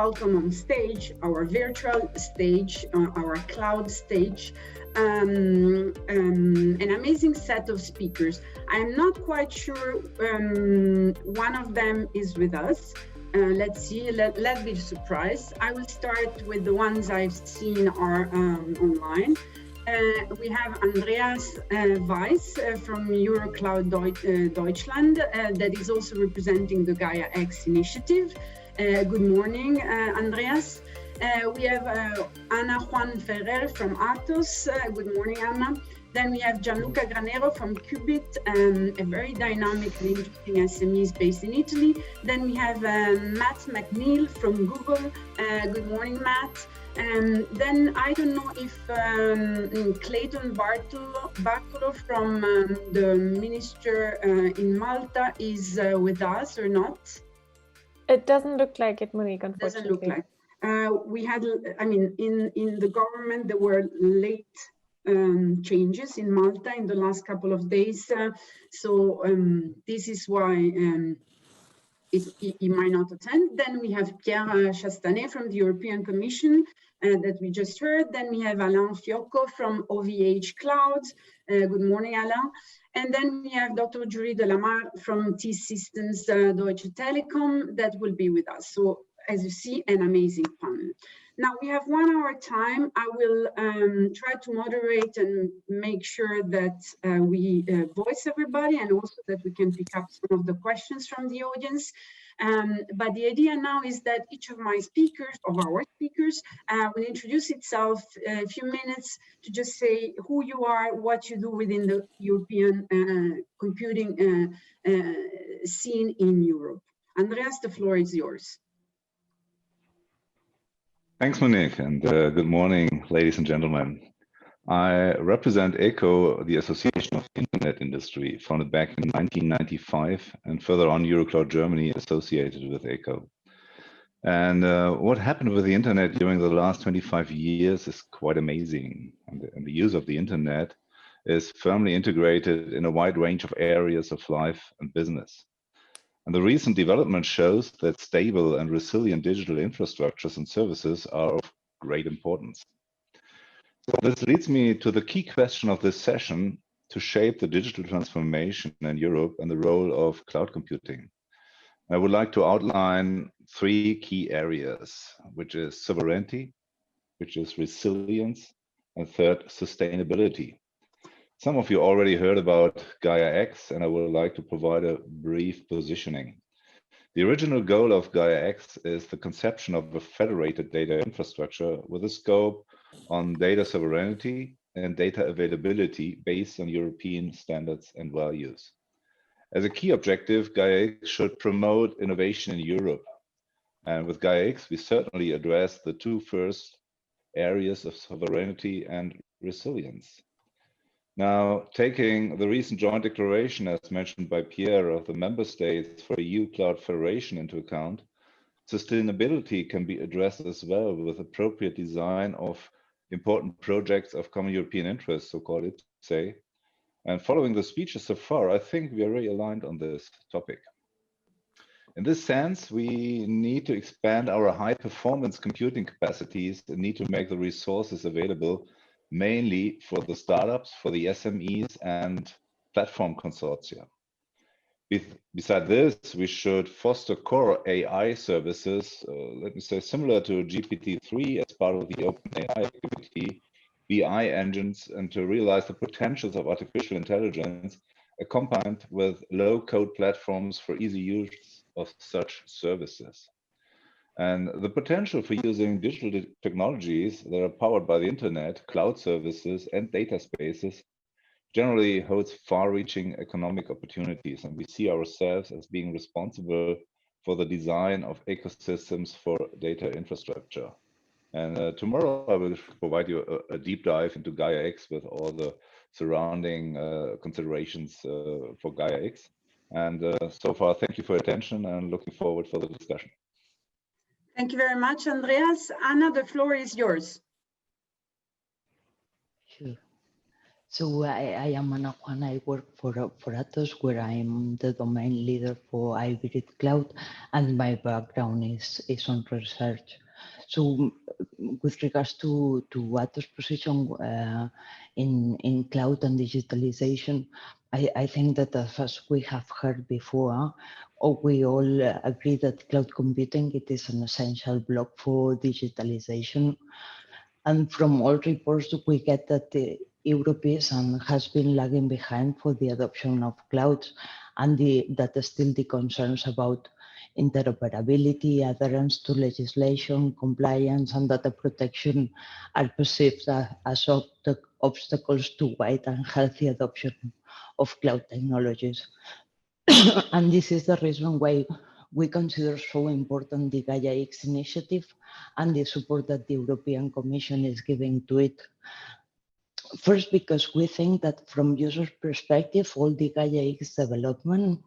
welcome on stage, our virtual stage, our cloud stage, an amazing set of speakers. I'm not quite sure one of them is with us. Let's see, let's be surprised. I will start with the ones I've seen are online. We have Andreas Weiss from EuroCloud Deutschland that is also representing the Gaia-X initiative. Good morning, Andreas. We have Juan Ferrer from ATOS. Good morning, Anna. Then we have Gianluca Granero from Cubbit, a very dynamic and interesting SMEs based in Italy. Then we have McNeil from Google. Good morning, Matt. Then I don't know if Clayton Bartolo from the minister in Malta is with us or not. It doesn't look like it, Monique, unfortunately. Doesn't look like. We had, I mean, in the government, there were late changes in Malta in the last couple of days. So this is why he might not attend. Then we have Pierre Chastanet from the European Commission that we just heard. Then we have Alain Fiocco from OVHcloud. Good morning, Alain. And then we have Dr. Yuri Delamar from T-Systems Deutsche Telekom that will be with us. So as you see, an amazing panel. Now we have 1 hour time. I will try to moderate and make sure that we voice everybody and also that we can pick up some of the questions from the audience. But the idea now is that each of my speakers, of our speakers, will introduce itself a few minutes to just say who you are, what you do within the European computing scene in Europe. Andreas, the floor is yours. Thanks, Monique, and good morning, ladies and gentlemen. I represent ECO, the Association of the Internet Industry, founded back in 1995, and further on EuroCloud Germany associated with ECO. And what happened with the Internet during the last 25 years is quite amazing. And the use of the Internet is firmly integrated in a wide range of areas of life and business. And the recent development shows that stable and resilient digital infrastructures and services are of great importance. So this leads me to the key question of this session: to shape the digital transformation in Europe and the role of cloud computing. I would like to outline 3 key areas, which is sovereignty, which is resilience, and third, sustainability. Some of you already heard about Gaia-X, and I would like to provide a brief positioning. The original goal of Gaia-X is the conception of a federated data infrastructure with a scope on data sovereignty and data availability based on European standards and values. As a key objective, Gaia-X should promote innovation in Europe. And with Gaia-X, we certainly address the 2 first areas of sovereignty and resilience. Now, taking the recent joint declaration, as mentioned by Pierre, of the member states for EuroCloud Federation into account, sustainability can be addressed as well with appropriate design of important projects of common European interest, so-called IPSE. And following the speeches so far, I think we are very aligned on this topic. In this sense, we need to expand our high-performance computing capacities and need to make the resources available mainly for the startups, for the SMEs and platform consortia. Beside this, we should foster core AI services, let me say similar to GPT-3 as part of the OpenAI activity, BI engines, and to realize the potentials of artificial intelligence accompanied with low-code platforms for easy use of such services. And the potential for using digital technologies that are powered by the internet, cloud services, and data spaces generally holds far-reaching economic opportunities. And we see ourselves as being responsible for the design of ecosystems for data infrastructure. And tomorrow I will provide you a deep dive into Gaia-X with all the surrounding considerations for Gaia-X. And so far, thank you for your attention and looking forward for the discussion. Thank you very much, Andreas. Anna, the floor is yours. Sure. So I am Juan. I work for ATOS, where I am the domain leader for Vhcloud, and my background is on research. So with regards to ATOS position in cloud and digitalization, I think that as we have heard before, we all agree that cloud computing, it is an essential block for digitalization. And from all reports, we get that the Europe is and has been lagging behind for the adoption of clouds, and that still the concerns about interoperability, adherence to legislation, compliance, and data protection are perceived as obstacles to wide and healthy adoption of cloud technologies. And this is the reason why we consider so important the Gaia-X initiative and the support that the European Commission is giving to it. First, because we think that from user perspective, all the Gaia-X development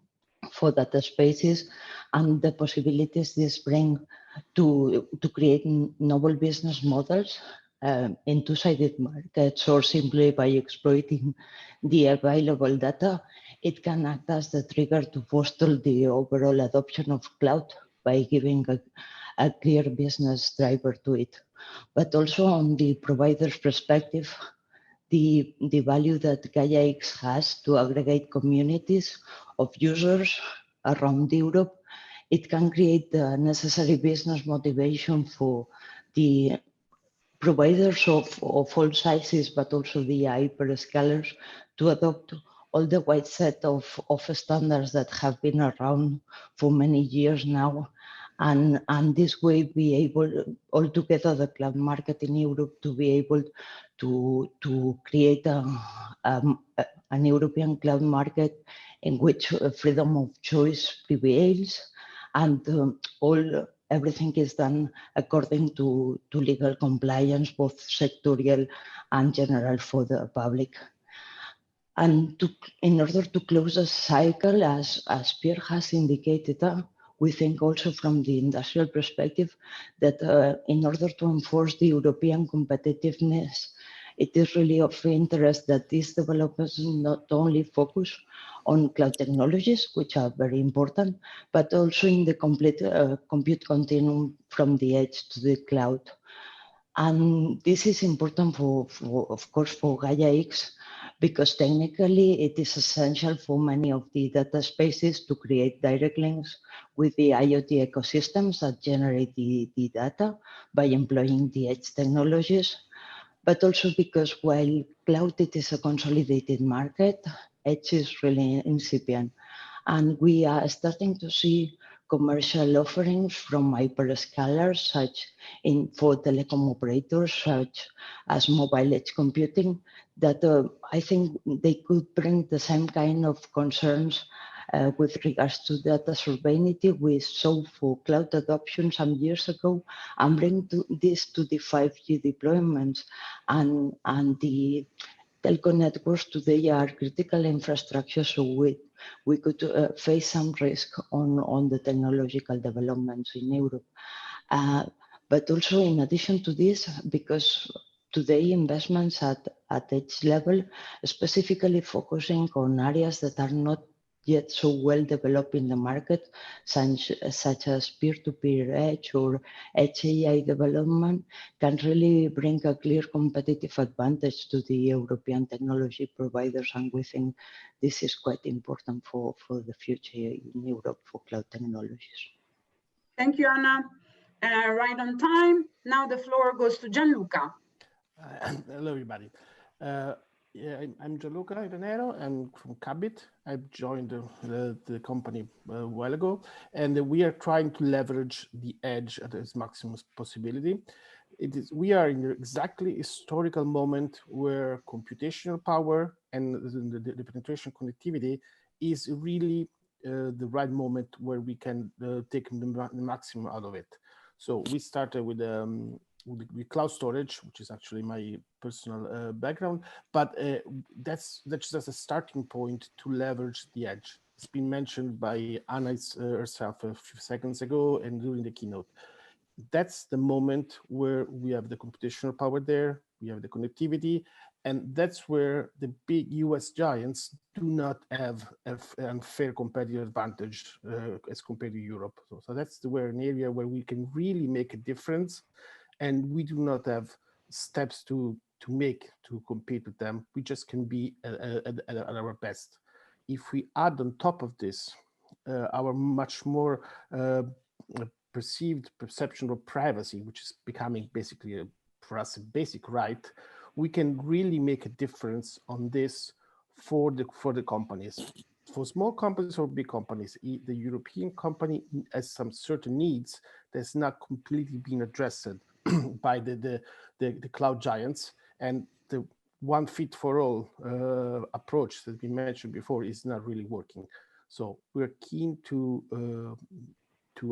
for data spaces and the possibilities this bring to create novel business models in two-sided markets, or simply by exploiting the available data, it can act as the trigger to foster the overall adoption of cloud by giving a clear business driver to it. But also on the provider's perspective, the value that Gaia-X has to aggregate communities of users around Europe, it can create the necessary business motivation for the providers of all sizes, but also the hyperscalers, to adopt all the wide set of standards that have been around for many years now. And this way be able, altogether the cloud market in Europe, to be able to create an European cloud market in which freedom of choice prevails, and everything is done according to legal compliance, both sectorial and general for the public. And in order to close the cycle, as Pierre has indicated, we think also from the industrial perspective that in order to enforce the European competitiveness, it is really of interest that these developments not only focus on cloud technologies, which are very important, but also in the complete compute continuum from the edge to the cloud. And this is important of course, for Gaia-X, because technically it is essential for many of the data spaces to create direct links with the IoT ecosystems that generate the data by employing the edge technologies. But also because while cloud, it is a consolidated market, edge is really incipient. And we are starting to see commercial offerings from hyperscalers, for telecom operators, such as mobile edge computing, that I think they could bring the same kind of concerns with regards to data sovereignty we saw for cloud adoption some years ago, and bring this to the 5G deployments. And the telco networks today are critical infrastructure, so we could face some risk on the technological developments in Europe. But also in addition to this, because today investments at edge level, specifically focusing on areas that are not yet so well developed in the market, such as peer-to-peer edge or edge AI development, can really bring a clear competitive advantage to the European technology providers. And we think this is quite important for the future in Europe for cloud technologies. Thank you, Anna. Right on time. Now the floor goes to Gianluca. Hello, everybody. Yeah, I'm Gianluca Granero. I'm from Cubbit. I've joined the company a while ago, and we are trying to leverage the edge at its maximum possibility. We are in exactly historical moment where computational power and the penetration connectivity is really the right moment where we can take the maximum out of it. So we started with cloud storage, which is actually my personal background, but that's just a starting point to leverage the edge. It's been mentioned by Anna herself a few seconds ago and during the keynote. That's the moment where we have the computational power there, we have the connectivity, And that's where the big US giants do not have an unfair competitive advantage as compared to Europe. So that's an area where we can really make a difference, and we do not have steps to make to compete with them. We just can be at our best. If we add on top of this our much more perceived perception of privacy, which is becoming basically for us a basic right, we can really make a difference on this for the companies. For small companies or big companies, the European company has some certain needs that's not completely been addressed by the cloud giants, and the one fit for all approach that we mentioned before is not really working. So we're keen to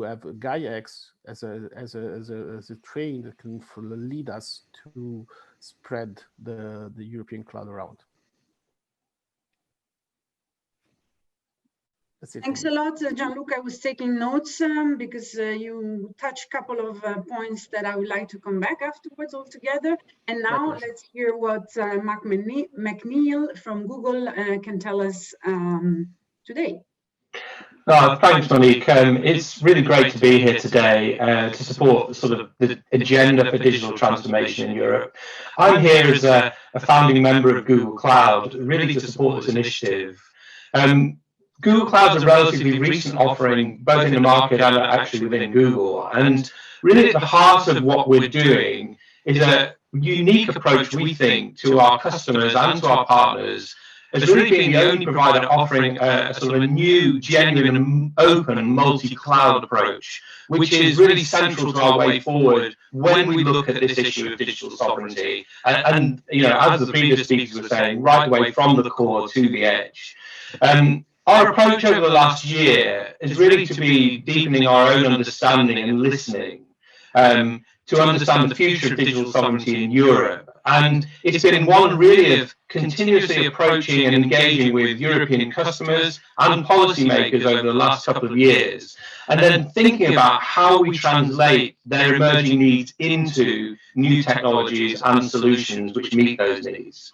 have Gaia-X as a train that can lead us to spread the European cloud around. That's it. Thanks a lot, Gianluca. I was taking notes because you touched a couple of points that I would like to come back afterwards altogether. And now let's hear what Mark McNeil from Google can tell us today. Thanks, Monique. It's really great to be here today to support sort of the agenda for digital transformation in Europe. I'm here as a founding member of Google Cloud, really to support this initiative. Google Cloud is a relatively recent offering, both in the market and actually within Google. And really at the heart of what we're doing is a unique approach, we think, to our customers and to our partners, as really being the only provider offering a sort of a new, genuine, and open multi-cloud approach, which is really central to our way forward when we look at this issue of digital sovereignty. And you know, as the previous speakers were saying, right away from the core to the edge. Our approach over the last year is really to be deepening our own understanding and listening to understand the future of digital sovereignty in Europe. And it's been one really of continuously approaching and engaging with European customers and policymakers over the last couple of years, and then thinking about how we translate their emerging needs into new technologies and solutions which meet those needs.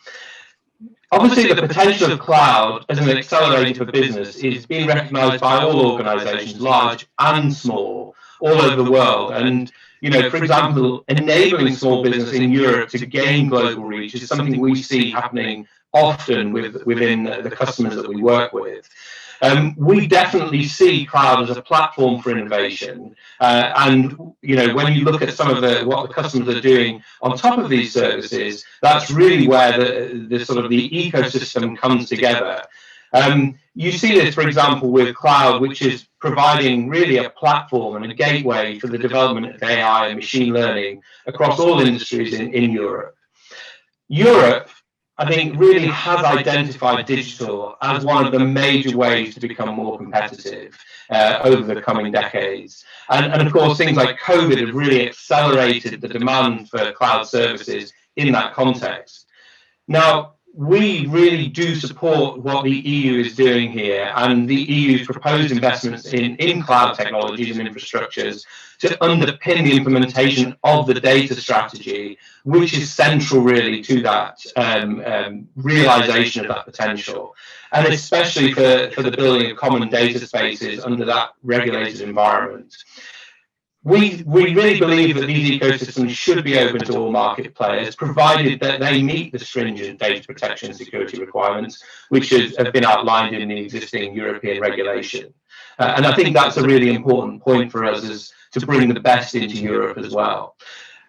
Obviously, the potential of cloud as an accelerator for business is being recognized by all organizations, large and small, all over the world. And, you know, for example, enabling small business in Europe to gain global reach is something we see happening often within the customers that we work with. We definitely see cloud as a platform for innovation, and you know, when you look at some of what the customers are doing on top of these services, that's really where the sort of the ecosystem comes together. You see this, for example, with cloud, which is providing really a platform and a gateway for the development of AI and machine learning across all industries in Europe. Europe, I think, really has identified digital as one of the major ways to become more competitive over the coming decades. And of course, things like COVID have really accelerated the demand for cloud services in that context. Now, we really do support what the EU is doing here, and the EU's proposed investments in cloud technologies and infrastructures to underpin the implementation of the data strategy, which is central really to that realization of that potential, and especially for the building of common data spaces under that regulated environment. We really believe that these ecosystems should be open to all market players, provided that they meet the stringent data protection and security requirements, which have been outlined in the existing European regulation. And I think that's a really important point for us, is to bring the best into Europe as well.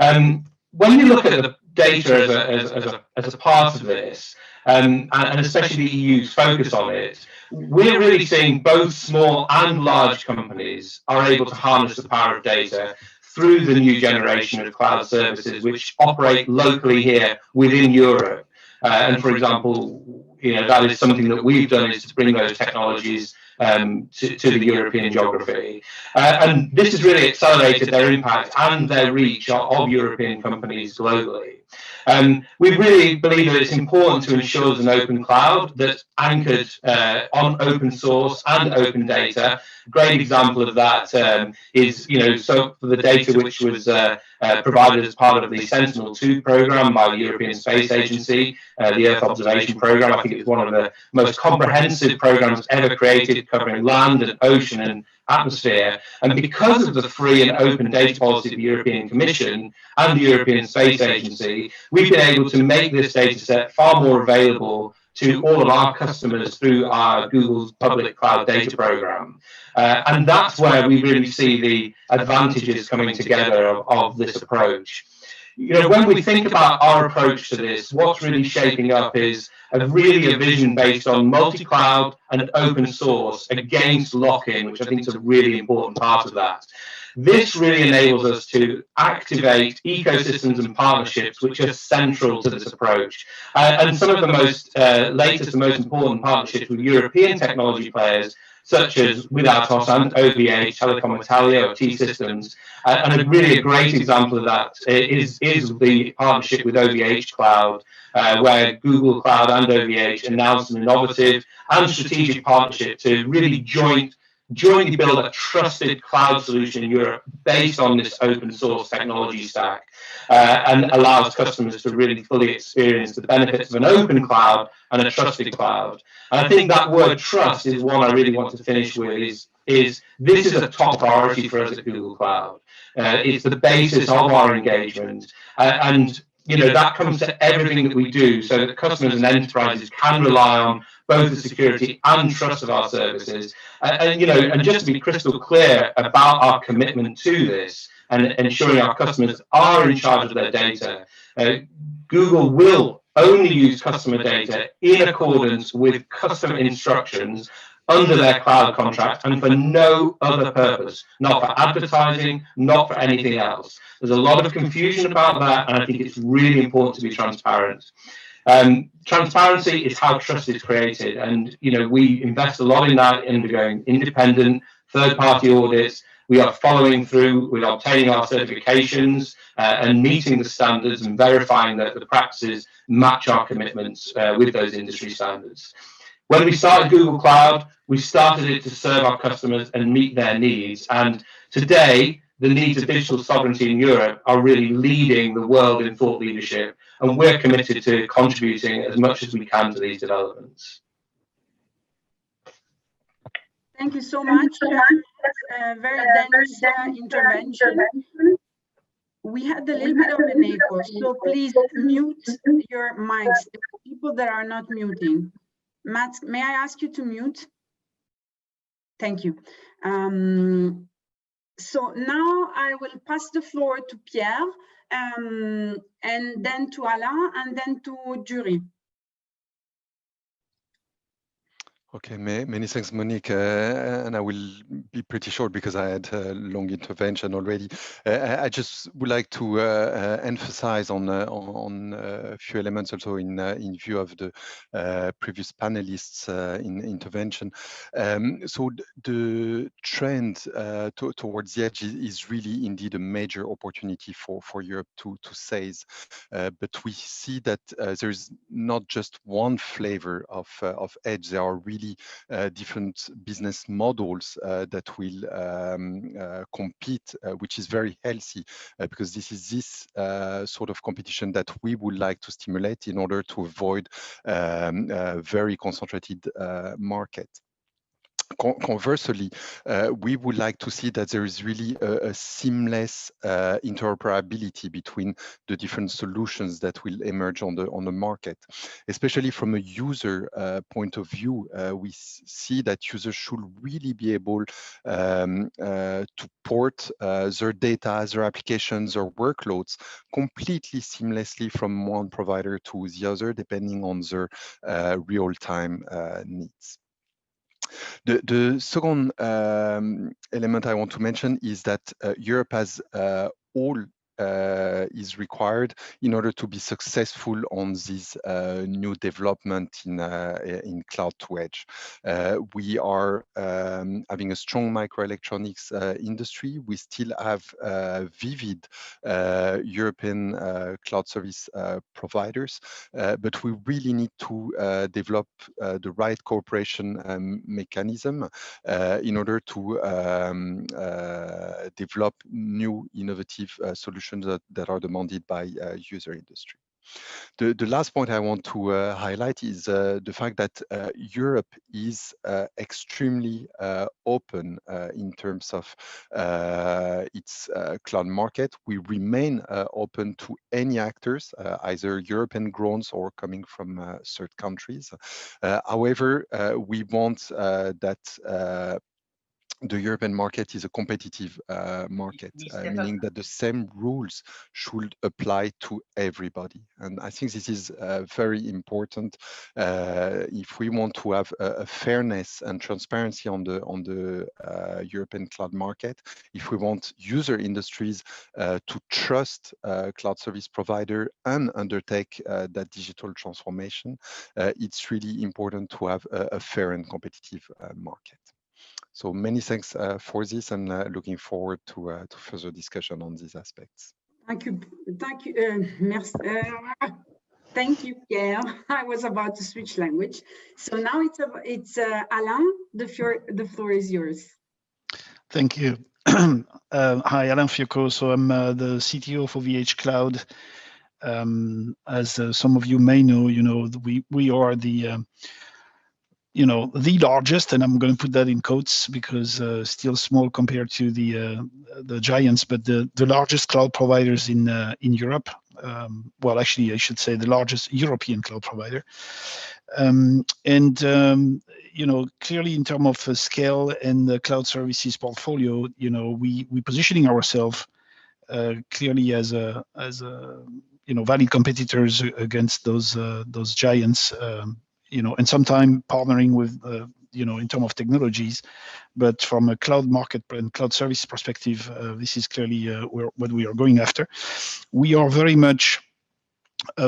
When you look at the data as a part of this, and especially the EU's focus on it, we're really seeing both small and large companies are able to harness the power of data through the new generation of cloud services which operate locally here within Europe. And for example, you know, that is something that we've done, is to bring those technologies to the European geography. And this has really accelerated their impact and their reach of European companies globally. We really believe that it's important to ensure there's an open cloud that's anchored on open source and open data. A great example of that is, so for the data which was provided as part of the Sentinel-2 program by the European Space Agency, the Earth Observation Program. I think it's one of the most comprehensive programs ever created, covering land and ocean and atmosphere. And because of the free and open data policy of the European Commission and the European Space Agency, we've been able to make this data set far more available to all of our customers through our Google's public cloud data program. And that's where we really see the advantages coming together of this approach. When we think about our approach to this, what's really shaping up is a vision based on multi-cloud and open source against lock-in, which I think is a really important part of that. This really enables us to activate ecosystems and partnerships which are central to this approach. And some of the most latest and most important partnerships with European technology players, such as with ATOS and OVH, Telekom Italia or T-Systems. And a great example of that is the partnership with OVHcloud, where Google Cloud and OVH announced an innovative and strategic partnership to really jointly build a trusted cloud solution in Europe based on this open source technology stack, and allows customers to really fully experience the benefits of an open cloud and a trusted cloud. And I think that word trust is one I really want to finish with, is this is a top priority for us at Google Cloud. It's the basis of our engagement, and that comes to everything that we do, so that customers and enterprises can rely on both the security and trust of our services. And just to be crystal clear about our commitment to this and ensuring our customers are in charge of their data, Google will only use customer data in accordance with customer instructions under their cloud contract and for no other purpose, not for advertising, not for anything else. There's a lot of confusion about that, and I think it's really important to be transparent. Transparency is how trust is created, and we invest a lot in that, undergoing independent third-party audits. We are following through with obtaining our certifications and meeting the standards and verifying that the practices match our commitments with those industry standards. When we started Google Cloud, we started it to serve our customers and meet their needs. And today, the needs of digital sovereignty in Europe are really leading the world in thought leadership. And we're committed to contributing as much as we can to these developments. Thank you so much. Very dense intervention. We had a little bit of an echo, so please mute your mics, people that are not muting. Matt, may I ask you to mute? Thank you. So now I will pass the floor to Pierre, and then to Alain, and then to Jurry. Okay, many thanks, Monique, and I will be pretty short because I had a long intervention already. I just would like to emphasize on a few elements also in view of the previous panelists' intervention. So the trend towards the edge is really indeed a major opportunity for Europe to seize, but we see that there's not just one flavor of edge. There are really different business models that will compete, which is very healthy, because this is this sort of competition that we would like to stimulate in order to avoid a very concentrated market. Conversely, we would like to see that there is really a seamless interoperability between the different solutions that will emerge on the market. Especially from a user point of view, we see that users should really be able to port their data, their applications, or workloads completely seamlessly from one provider to the other, depending on their real-time needs. The second element I want to mention is that Europe has all is required in order to be successful on this new development in cloud to edge. We are having a strong microelectronics industry. We still have vivid European cloud service providers, but we really need to develop the right cooperation mechanism in order to develop new innovative solutions that are demanded by user industry. The last point I want to highlight is the fact that Europe is extremely open in terms of its cloud market. We remain open to any actors, either European grown or coming from third countries. However, we want that the European market is a competitive market, meaning that the same rules should apply to everybody. And I think this is very important if we want to have a fairness and transparency on the European cloud market, if we want user industries to trust cloud service provider and undertake that digital transformation, it's really important to have a fair and competitive market. So many thanks for this, and looking forward to further discussion on these aspects. Thank you, merci. Thank you, Pierre. I was about to switch language. So now it's Alain. The floor is yours. Thank you. Hi, Alain Fiocco. So I'm the CTO for OVHcloud. As some of you may know, we are the the largest, and I'm going to put that in quotes because still small compared to the giants, but the largest cloud providers in Europe. Well, actually, I should say the largest European cloud provider. Clearly in terms of scale and the cloud services portfolio, we positioning ourselves clearly as a valid competitors against those giants. And sometimes partnering with, in terms of technologies, but from a cloud market and cloud service perspective, this is clearly what we are going after. We are very much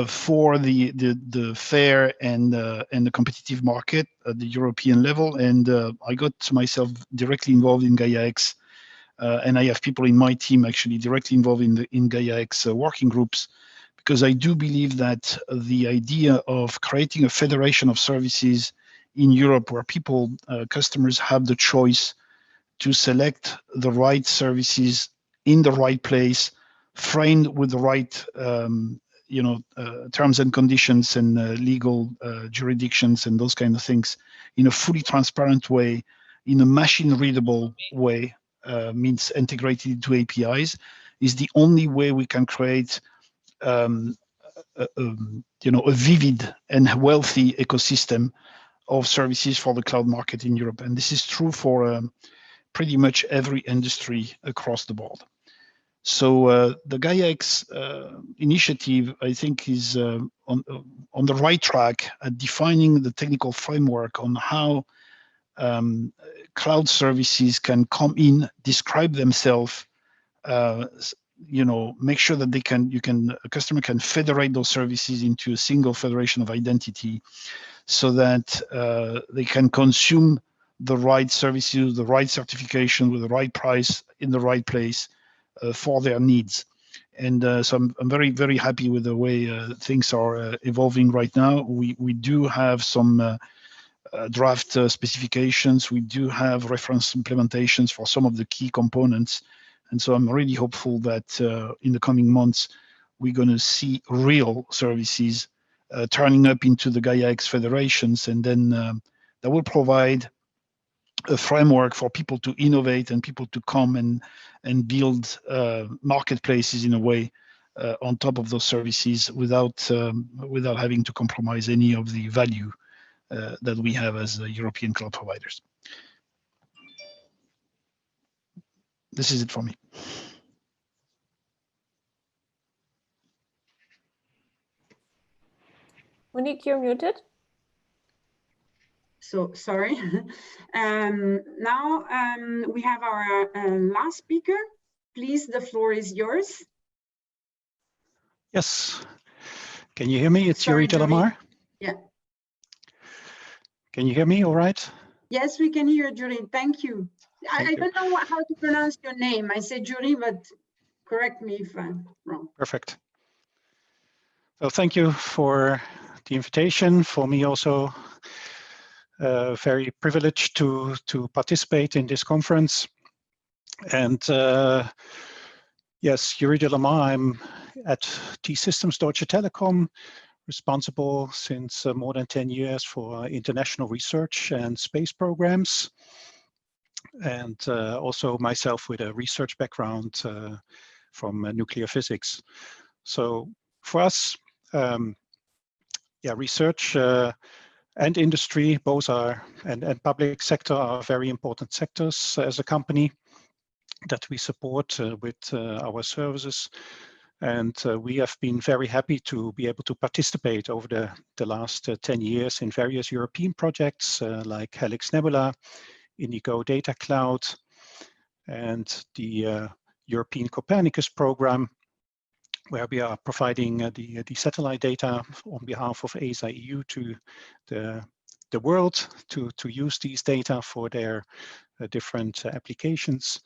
for the fair and the competitive market at the European level, and I got myself directly involved in Gaia-X, and I have people in my team actually directly involved in Gaia-X working groups. Because I do believe that the idea of creating a federation of services in Europe where people, customers have the choice to select the right services in the right place, framed with the right, terms and conditions and legal jurisdictions and those kind of things in a fully transparent way, in a machine-readable way, means integrated into APIs, is the only way we can create a vivid and wealthy ecosystem of services for the cloud market in Europe. And this is true for pretty much every industry across the board. So the Gaia-X initiative, I think, is on the right track at defining the technical framework on how cloud services can come in, describe themselves, make sure that a customer can federate those services into a single federation of identity so that they can consume the right services, the right certification with the right price in the right place for their needs. And so I'm very, very happy with the way things are evolving right now. We do have some draft specifications. We do have reference implementations for some of the key components. And so I'm really hopeful that in the coming months, we're going to see real services turning up into the Gaia-X federations. And then that will provide a framework for people to innovate and people to come and build marketplaces in a way on top of those services without having to compromise any of the value that we have as European cloud providers. This is it for me. Monique, you're muted. So sorry. Now we have our last speaker. Please, the floor is yours. Yes. Can you hear me? It's Sorry, Yuri Delamar. Yeah. Can you hear me all right? Yes, we can hear Jurry. Thank you. Thank I you. don't know how to pronounce your name. I say Jurry, but correct me if I'm wrong. Perfect. So thank you for the invitation. For me also, very privileged to participate in this conference. And yes, Yuri Delamar, I'm at T-Systems Deutsche Telekom, responsible since more than 10 years for international research and space programs. And also myself with a research background from nuclear physics. So for us, yeah, research and industry, both are, and public sector are very important sectors as a company that we support with our services. And we have been very happy to be able to participate over the last 10 years in various European projects like Helix Nebula, Indigo Data Cloud, and the European Copernicus program, where we are providing the satellite data on behalf of ESA EU to the world to use these data for their different applications.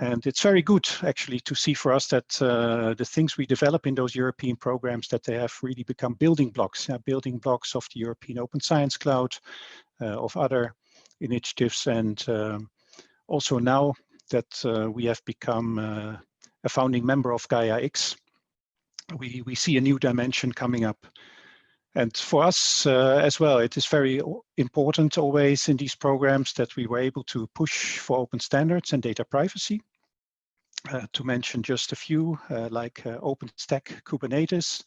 And it's very good actually to see for us that the things we develop in those European programs, that they have really become building blocks of the European Open Science Cloud, of other initiatives, and also now that we have become a founding member of Gaia-X, we see a new dimension coming up. And for us as well, it is very important always in these programs that we were able to push for open standards and data privacy. To mention just a few, like OpenStack Kubernetes,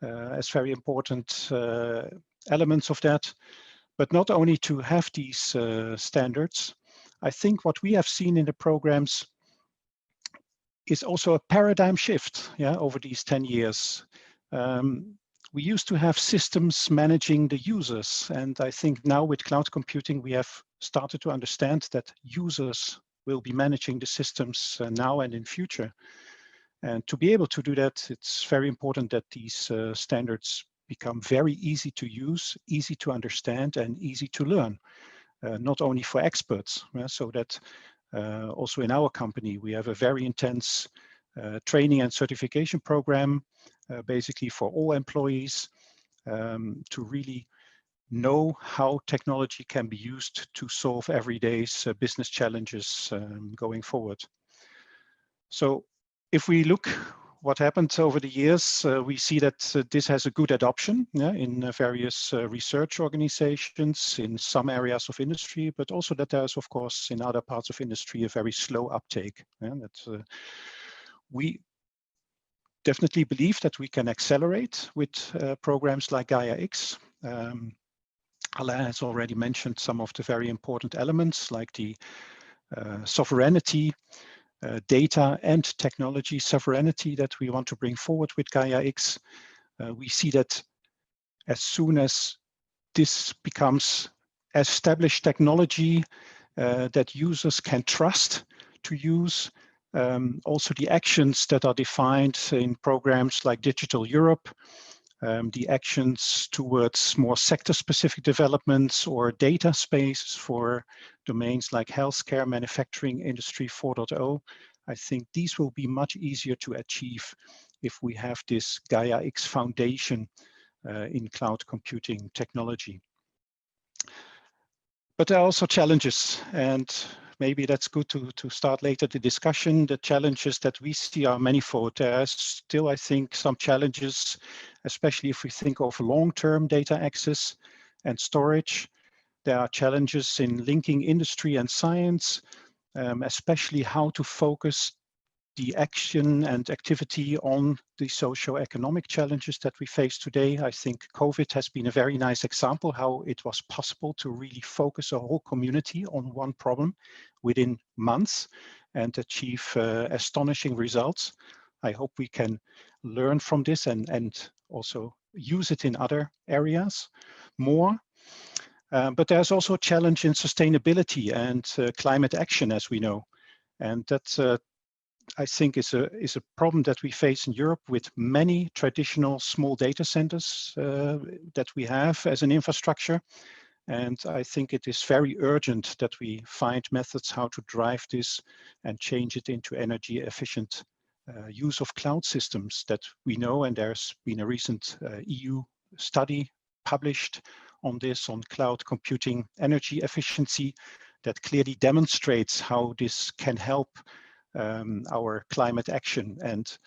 as very important elements of that. But not only to have these standards, I think what we have seen in the programs is also a paradigm shift, yeah, over these 10 years. We used to have systems managing the users, and I think now with cloud computing, we have started to understand that users will be managing the systems now and in future. And to be able to do that, it's very important that these standards become very easy to use, easy to understand, and easy to learn, not only for experts, so that also in our company, we have a very intense training and certification program, basically for all employees, to really know how technology can be used to solve everyday's business challenges going forward. So if we look what happened over the years, we see that this has a good adoption, yeah, in various research organizations, in some areas of industry, but also that there's, of course, in other parts of industry, a very slow uptake. Yeah, that we definitely believe that we can accelerate with programs like Gaia-X. Alain has already mentioned some of the very important elements like the sovereignty, data and technology sovereignty that we want to bring forward with Gaia-X. We see that as soon as this becomes established technology that users can trust to use, also the actions that are defined in programs like Digital Europe, the actions towards more sector-specific developments or data space for domains like healthcare, manufacturing, Industry 4.0. I think these will be much easier to achieve if we have this Gaia-X foundation in cloud computing technology. But there are also challenges, and maybe that's good to start later the discussion. The challenges that we see are manifold. There are still, I think, some challenges, especially if we think of long-term data access and storage. There are challenges in linking industry and science, especially how to focus the action and activity on the socio-economic challenges that we face today. I think COVID has been a very nice example how it was possible to really focus a whole community on one problem within months and achieve astonishing results. I hope we can learn from this and also use it in other areas more. But there's also a challenge in sustainability and climate action, as we know. And that's I think is a problem that we face in Europe with many traditional small data centers that we have as an infrastructure. And I think it is very urgent that we find methods how to drive this and change it into energy efficient use of cloud systems that we know. And there's been a recent EU study published on this, on cloud computing energy efficiency, that clearly demonstrates how this can help our climate action. And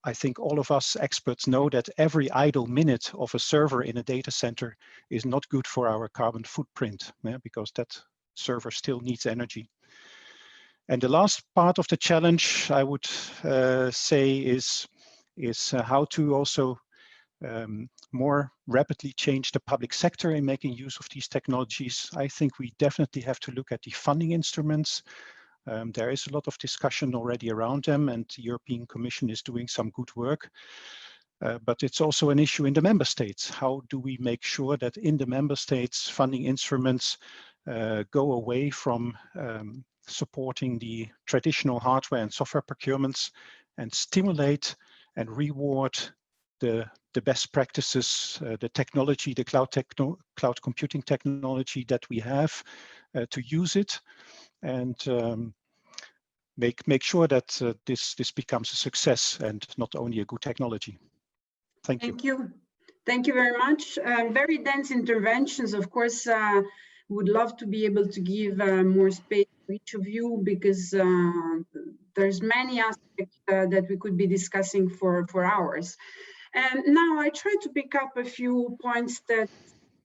I think all of us experts know that every idle minute of a server in a data center is not good for our carbon footprint, because that server still needs energy. And the last part of the challenge, I would say, is how to also more rapidly change the public sector in making use of these technologies. I think we definitely have to look at the funding instruments. There is a lot of discussion already around them, and the European Commission is doing some good work. But it's also an issue in the member states. How do we make sure that in the member states funding instruments go away from supporting the traditional hardware and software procurements and stimulate and reward the best practices, the technology, the cloud computing technology that we have to use it, and make sure that this becomes a success and not only a good technology. Thank you. Thank you very much. Very dense interventions. Of course, would love to be able to give more space to each of you, because there's many aspects that we could be discussing for hours. And now I try to pick up a few points that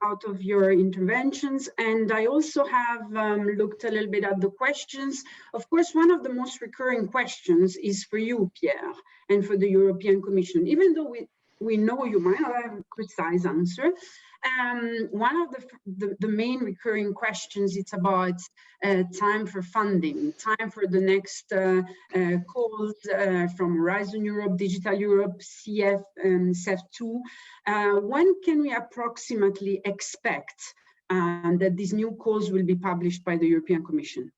out of your interventions, and I also have looked a little bit at the questions. Of course, one of the most recurring questions is for you, Pierre, and for the European Commission. Even though we know you might not have a precise answer, one of the main recurring questions, it's about time for funding, time for the next calls from Horizon Europe, Digital Europe, CF and CEF2. When can we approximately expect that these new calls will be published by the European Commission?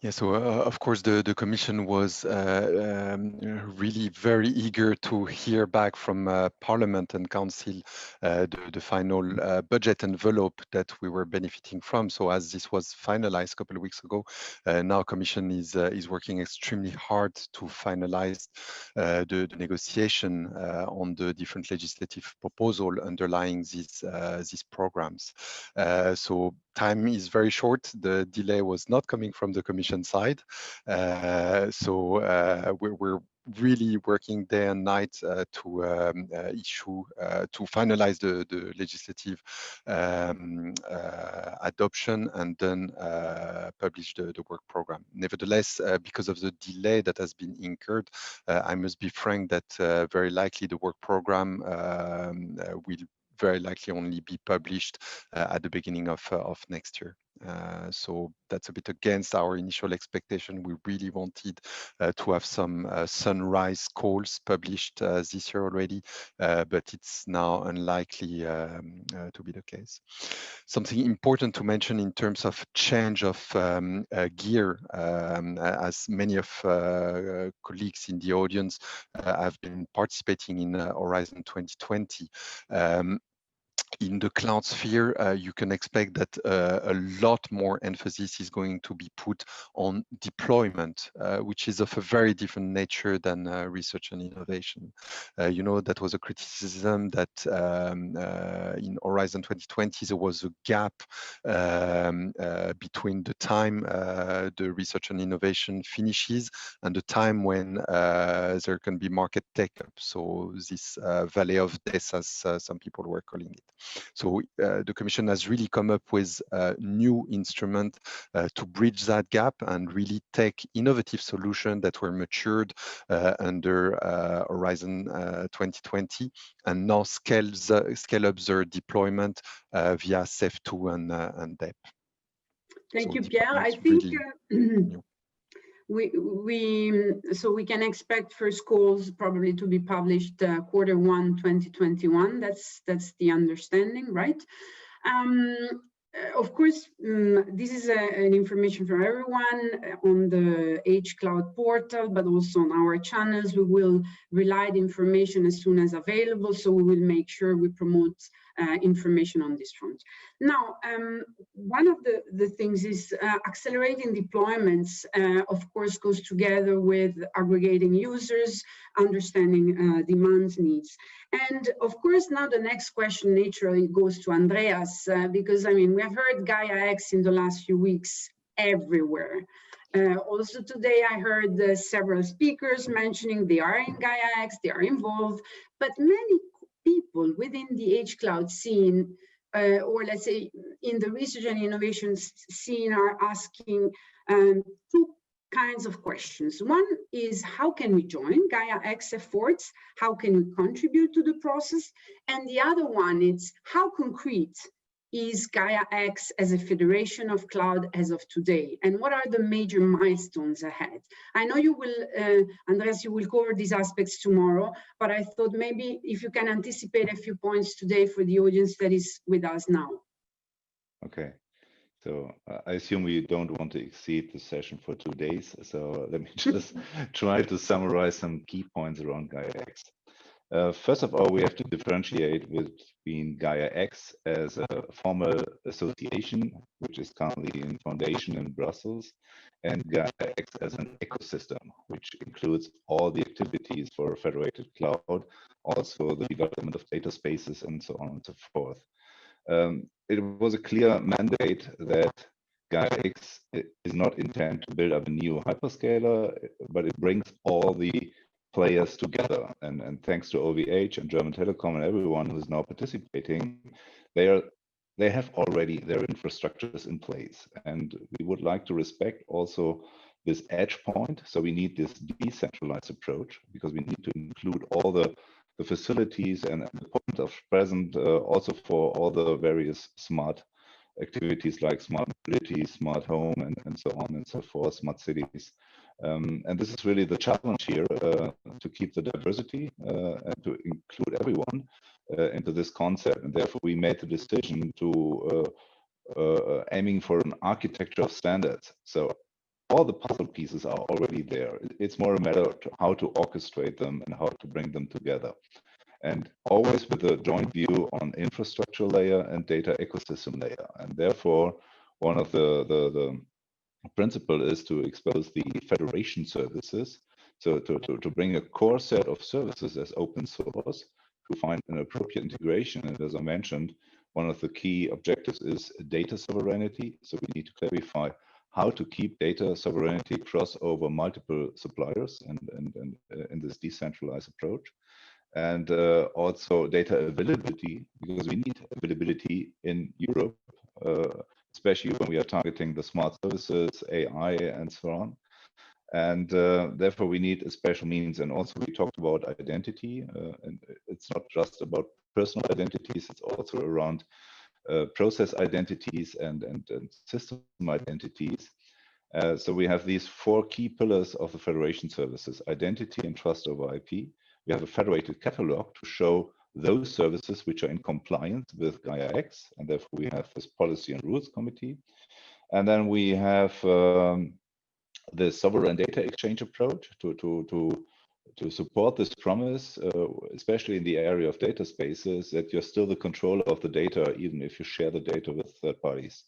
Yeah, so of course the Commission was really very eager to hear back from Parliament and Council the final budget envelope that we were benefiting from. So as this was finalized a couple of weeks ago, now Commission is working extremely hard to finalize the negotiation on the different legislative proposal underlying these programs. So time is very short. The delay was not coming from the Commission side. So we're really working day and night to finalize the legislative adoption and then publish the work program. Nevertheless, because of the delay that has been incurred, I must be frank that very likely the work program will very likely only be published at the beginning of next year. So that's a bit against our initial expectation. We really wanted to have some sunrise calls published this year already, but it's now unlikely to be the case. Something important to mention in terms of change of gear, as many of colleagues in the audience have been participating in Horizon 2020. In the cloud sphere, you can expect that a lot more emphasis is going to be put on deployment, which is of a very different nature than research and innovation. You know, that was a criticism that in Horizon 2020, there was a gap between the time the research and innovation finishes and the time when there can be market take-up. So this valley of death, as some people were calling it. So the Commission has really come up with a new instrument to bridge that gap and really take innovative solutions that were matured under Horizon 2020 and now scale up their deployment via CEF2 and DEP. Thank So you, Pierre. I think really so we can expect first calls probably to be published Q1 2021. That's the understanding, right? Of course, this is an information for everyone on the OVHcloud portal, but also on our channels. We will relay the information as soon as available, so we will make sure we promote information on this front. Now, one of the things is accelerating deployments, of course, goes together with aggregating users, understanding demands, needs. And of course, now the next question naturally goes to Andreas, because I mean, we have heard Gaia-X in the last few weeks everywhere. Also today, I heard several speakers mentioning they are in Gaia-X, they are involved, but many people within the OVHcloud scene, or let's say in the research and innovation scene, are asking two kinds of questions. One is, how can we join Gaia-X efforts? How can we contribute to the process? And the other one is, how concrete is Gaia-X as a federation of cloud as of today? And what are the major milestones ahead? I know you will, Andreas, you will cover these aspects tomorrow, but I thought maybe if you can anticipate a few points today for the audience that is with us now. Okay. So I assume we don't want to exceed the session for 2 days. So let me just try to summarize some key points around Gaia-X. First of all, we have to differentiate between Gaia-X as a formal association, which is currently in foundation in Brussels, and Gaia-X as an ecosystem, which includes all the activities for a federated cloud, also the development of data spaces and so on and so forth. It was a clear mandate that Gaia-X is not intended to build up a new hyperscaler, but it brings all the players together. And thanks to OVH and German Telekom and everyone who's now participating, they have already their infrastructures in place. And we would like to respect also this edge point. So we need this decentralized approach because we need to include all the facilities and the point of present also for all the various smart activities like smart mobility, smart home, and so on and so forth, smart cities. And this is really the challenge here, to keep the diversity and to include everyone into this concept. And therefore, we made the decision to aiming for an architecture of standards. So all the puzzle pieces are already there. It's more a matter of how to orchestrate them and how to bring them together. And always with a joint view on infrastructure layer and data ecosystem layer. And therefore, one of the principle is to expose the federation services. So to bring a core set of services as open source, to find an appropriate integration. And as I mentioned, one of the key objectives is data sovereignty. So we need to clarify how to keep data sovereignty across over multiple suppliers and in this decentralized approach. And also data availability, because we need availability in Europe, especially when we are targeting the smart services, AI, and so on. And therefore, we need a special means. And also, we talked about identity. And it's not just about personal identities, it's also around process identities and system identities. So we have these 4 key pillars of the federation services: identity and trust over IP. We have a federated catalog to show those services which are in compliance with Gaia-X, and therefore we have this policy and rules committee. And then we have the sovereign data exchange approach to support this promise, especially in the area of data spaces, that you're still the controller of the data, even if you share the data with third parties.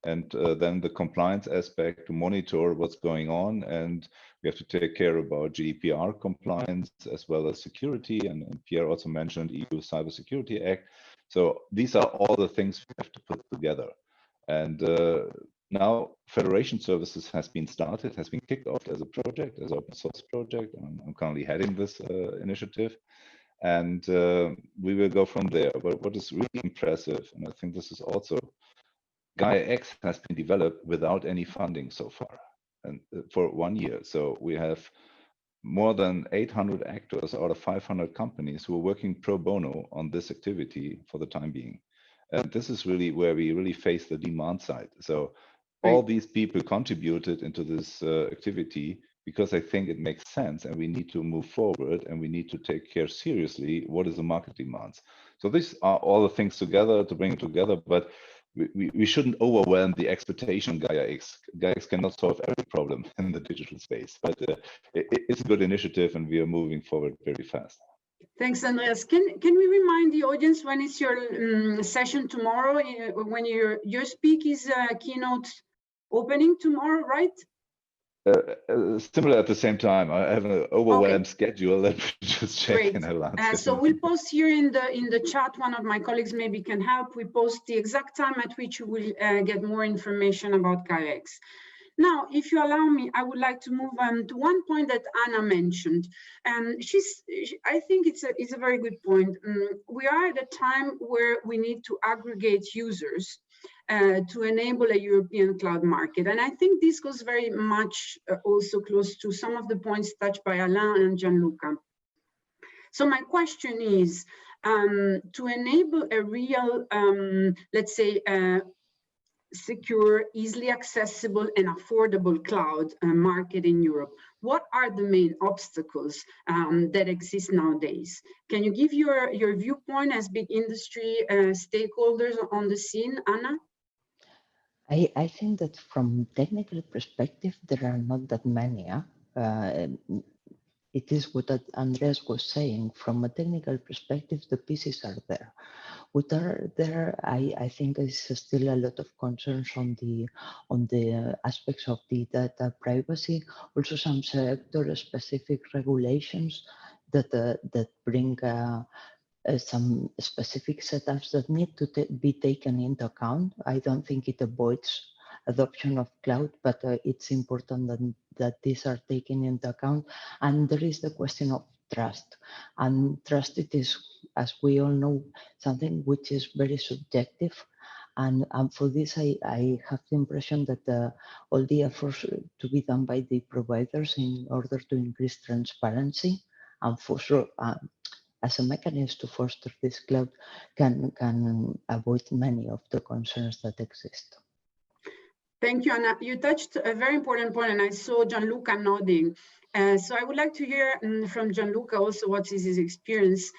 And then the compliance aspect to monitor what's going on. And we have to take care about GDPR compliance as well as security. And Pierre also mentioned EU Cybersecurity Act. So these are all the things we have to put together. And now Federation Services has been started, has been kicked off as a project, as an open source project. I'm currently heading this initiative. And we will go from there. But what is really impressive, and I think this is also, Gaia-X has been developed without any funding so far, and for 1 year. So we have more than 800 actors out of 500 companies who are working pro bono on this activity for the time being. And this is really where we really face the demand side. So all these people contributed into this activity because I think it makes sense, and we need to move forward, and we need to take care seriously what is the market demands. So these are all the things together to bring it together. But we shouldn't overwhelm the expectation on Gaia-X. Gaia-X cannot solve every problem in the digital space, but it's a good initiative and we are moving forward very fast. Thanks, Andreas. Can we remind the audience when is your session tomorrow? When your speak is keynote opening tomorrow, right? Similar at the same time. I have an overwhelmed schedule. Let me just check in advance. So we'll post here in the chat. One of my colleagues maybe can help. We post the exact time at which you will get more information about Gaia-X. Now, if you allow me, I would like to move on to one point that Anna mentioned. I think it's a very good point. We are at a time where we need to aggregate users to enable a European cloud market. And I think this goes very much also close to some of the points touched by Alain and Gianluca. So my question is, to enable a real, let's say, secure, easily accessible and affordable cloud market in Europe, what are the main obstacles that exist nowadays? Can you give your viewpoint as big industry stakeholders on the scene, Anna? I think that from technical perspective, there are not that many. It is what Andreas was saying. From a technical perspective, the pieces are there. What are there, I think, is still a lot of concerns on the aspects of the data privacy. Also, some sector-specific regulations that bring some specific setups that need to be taken into account. I don't think it avoids adoption of cloud, but it's important that these are taken into account. And there is the question of trust. And trust, it is, as we all know, something which is very subjective. And for this, I have the impression that all the efforts to be done by the providers in order to increase transparency and for sure, as a mechanism to foster this cloud can avoid many of the concerns that exist. Thank you, Anna. You touched a very important point, and I saw Gianluca nodding. So I would like to hear from Gianluca also what is his experience.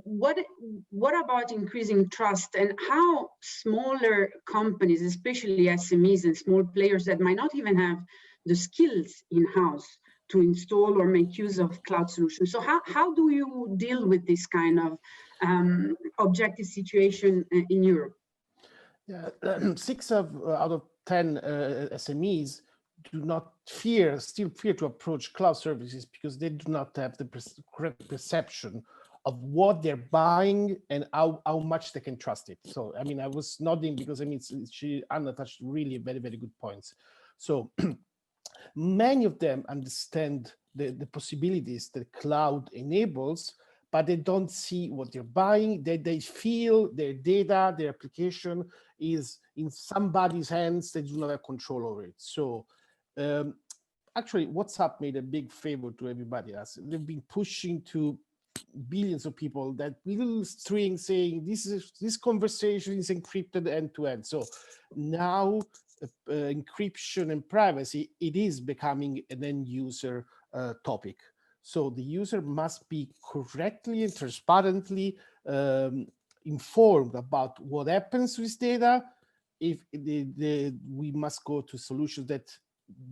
What about increasing trust and how smaller companies, especially SMEs and small players that might not even have the skills in-house to install or make use of cloud solutions. So how do you deal with this kind of objective situation in Europe? Yeah, 6 out of 10 SMEs still fear to approach cloud services because they do not have the correct perception of what they're buying and how much they can trust it. So, I mean, I was nodding because, I mean, Anna touched really very, very good points. So many of them understand the possibilities that cloud enables, but they don't see what they're buying. They feel their data, their application is in somebody's hands. They do not have control over it. So actually, WhatsApp made a big favor to everybody else. They've been pushing to billions of people that little string saying this conversation is encrypted end to end. So now encryption and privacy, it is becoming an end user topic. So the user must be correctly and transparently informed about what happens with data. If we must go to solutions that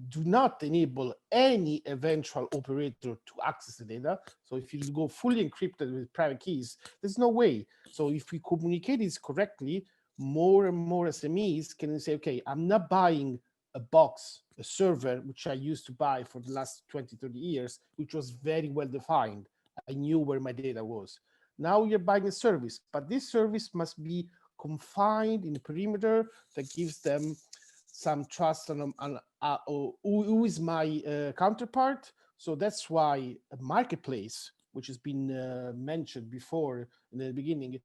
do not enable any eventual operator to access the data. So if you go fully encrypted with private keys, there's no way. So if we communicate this correctly, more and more SMEs can say, okay, I'm not buying a box, a server, which I used to buy for the last 20, 30 years, which was very well defined. I knew where my data was. Now you're buying a service, but this service must be confined in the perimeter that gives them some trust on who is my counterpart. So that's why a marketplace, which has been mentioned before in the beginning,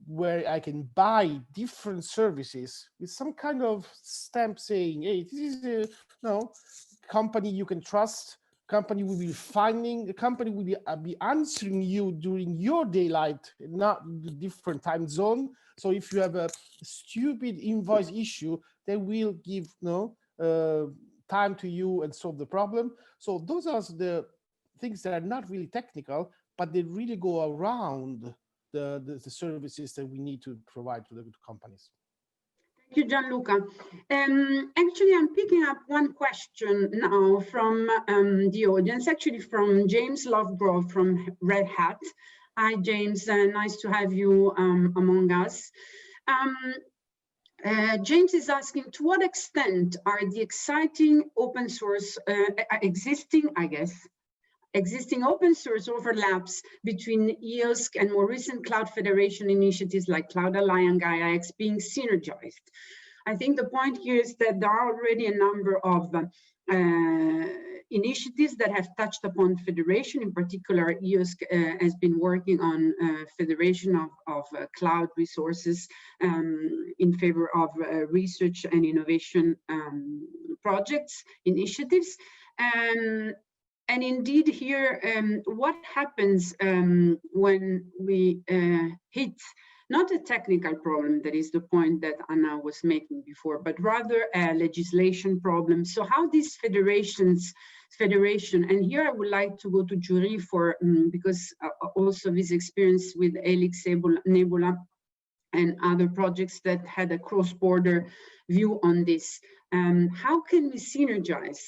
where I can buy different services with some kind of stamp saying, hey, this is a company you can trust, company will be finding, the company will be answering you during your daylight, not the different time zone. So if you have a stupid invoice issue, they will give time to you and solve the problem. So those are the things that are not really technical, but they really go around the services that we need to provide to the companies. Thank you, Gianluca. Actually, I'm picking up one question now from the audience, actually from James Lovegrove from Red Hat. Hi, James. Nice to have you among us. James is asking, to what extent are the exciting open source, existing open source overlaps between EOSC and more recent cloud federation initiatives like Cloud Alain and Gaia-X being synergized? I think the point here is that there are already a number of initiatives that have touched upon federation. In particular, EOSC has been working on federation of cloud resources in favor of research and innovation projects, initiatives. And indeed here, what happens when we hit not a technical problem, that is the point that Anna was making before, but rather a legislation problem. So how these federation, and here I would like to go to Jurry for, because also this experience with Helix, Nebula, and other projects that had a cross-border view on this. How can we synergize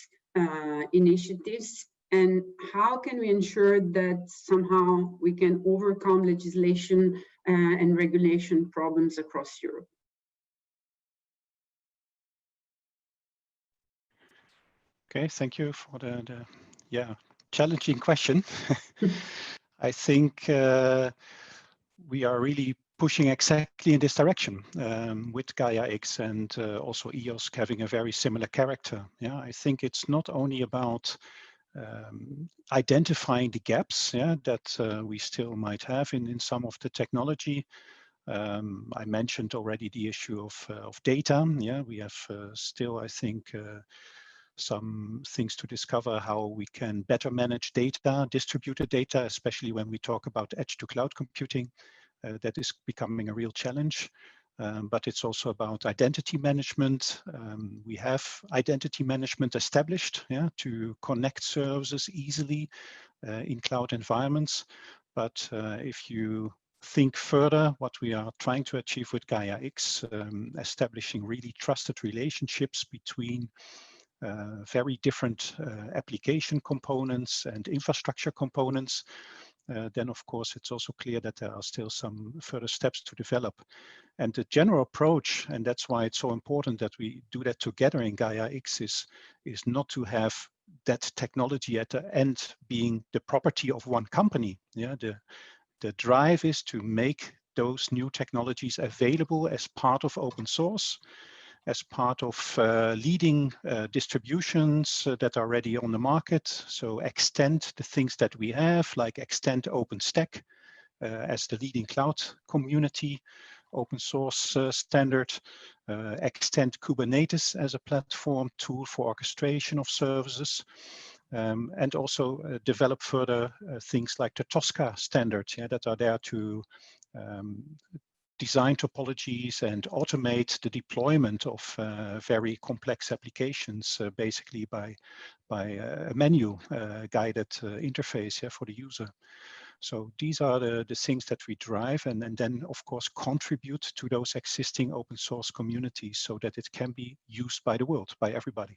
initiatives, and how can we ensure that somehow we can overcome legislation and regulation problems across Europe? Okay, thank you for the challenging question. I think we are really pushing exactly in this direction with Gaia-X and also EOSC having a very similar character. Yeah, I think it's not only about identifying the gaps that we still might have in some of the technology. I mentioned already the issue of data. Yeah, we have still, I think, some things to discover how we can better manage data, distributed data, especially when we talk about edge to cloud computing. That is becoming a real challenge. But it's also about identity management. We have identity management established to connect services easily in cloud environments. But if you think further, what we are trying to achieve with Gaia-X, establishing really trusted relationships between very different application components and infrastructure components, then of course it's also clear that there are still some further steps to develop. And the general approach, and that's why it's so important that we do that together in Gaia-X, is not to have that technology at the end being the property of one company. Yeah, the drive is to make those new technologies available as part of open source, as part of leading distributions that are already on the market. So extend the things that we have, like extend OpenStack as the leading cloud community open source standard, extend Kubernetes as a platform tool for orchestration of services, and also develop further things like the Tosca standard that are there to design topologies and automate the deployment of very complex applications, basically by a menu guided interface for the user. So these are the things that we drive, and then of course contribute to those existing open source communities so that it can be used by the world, by everybody.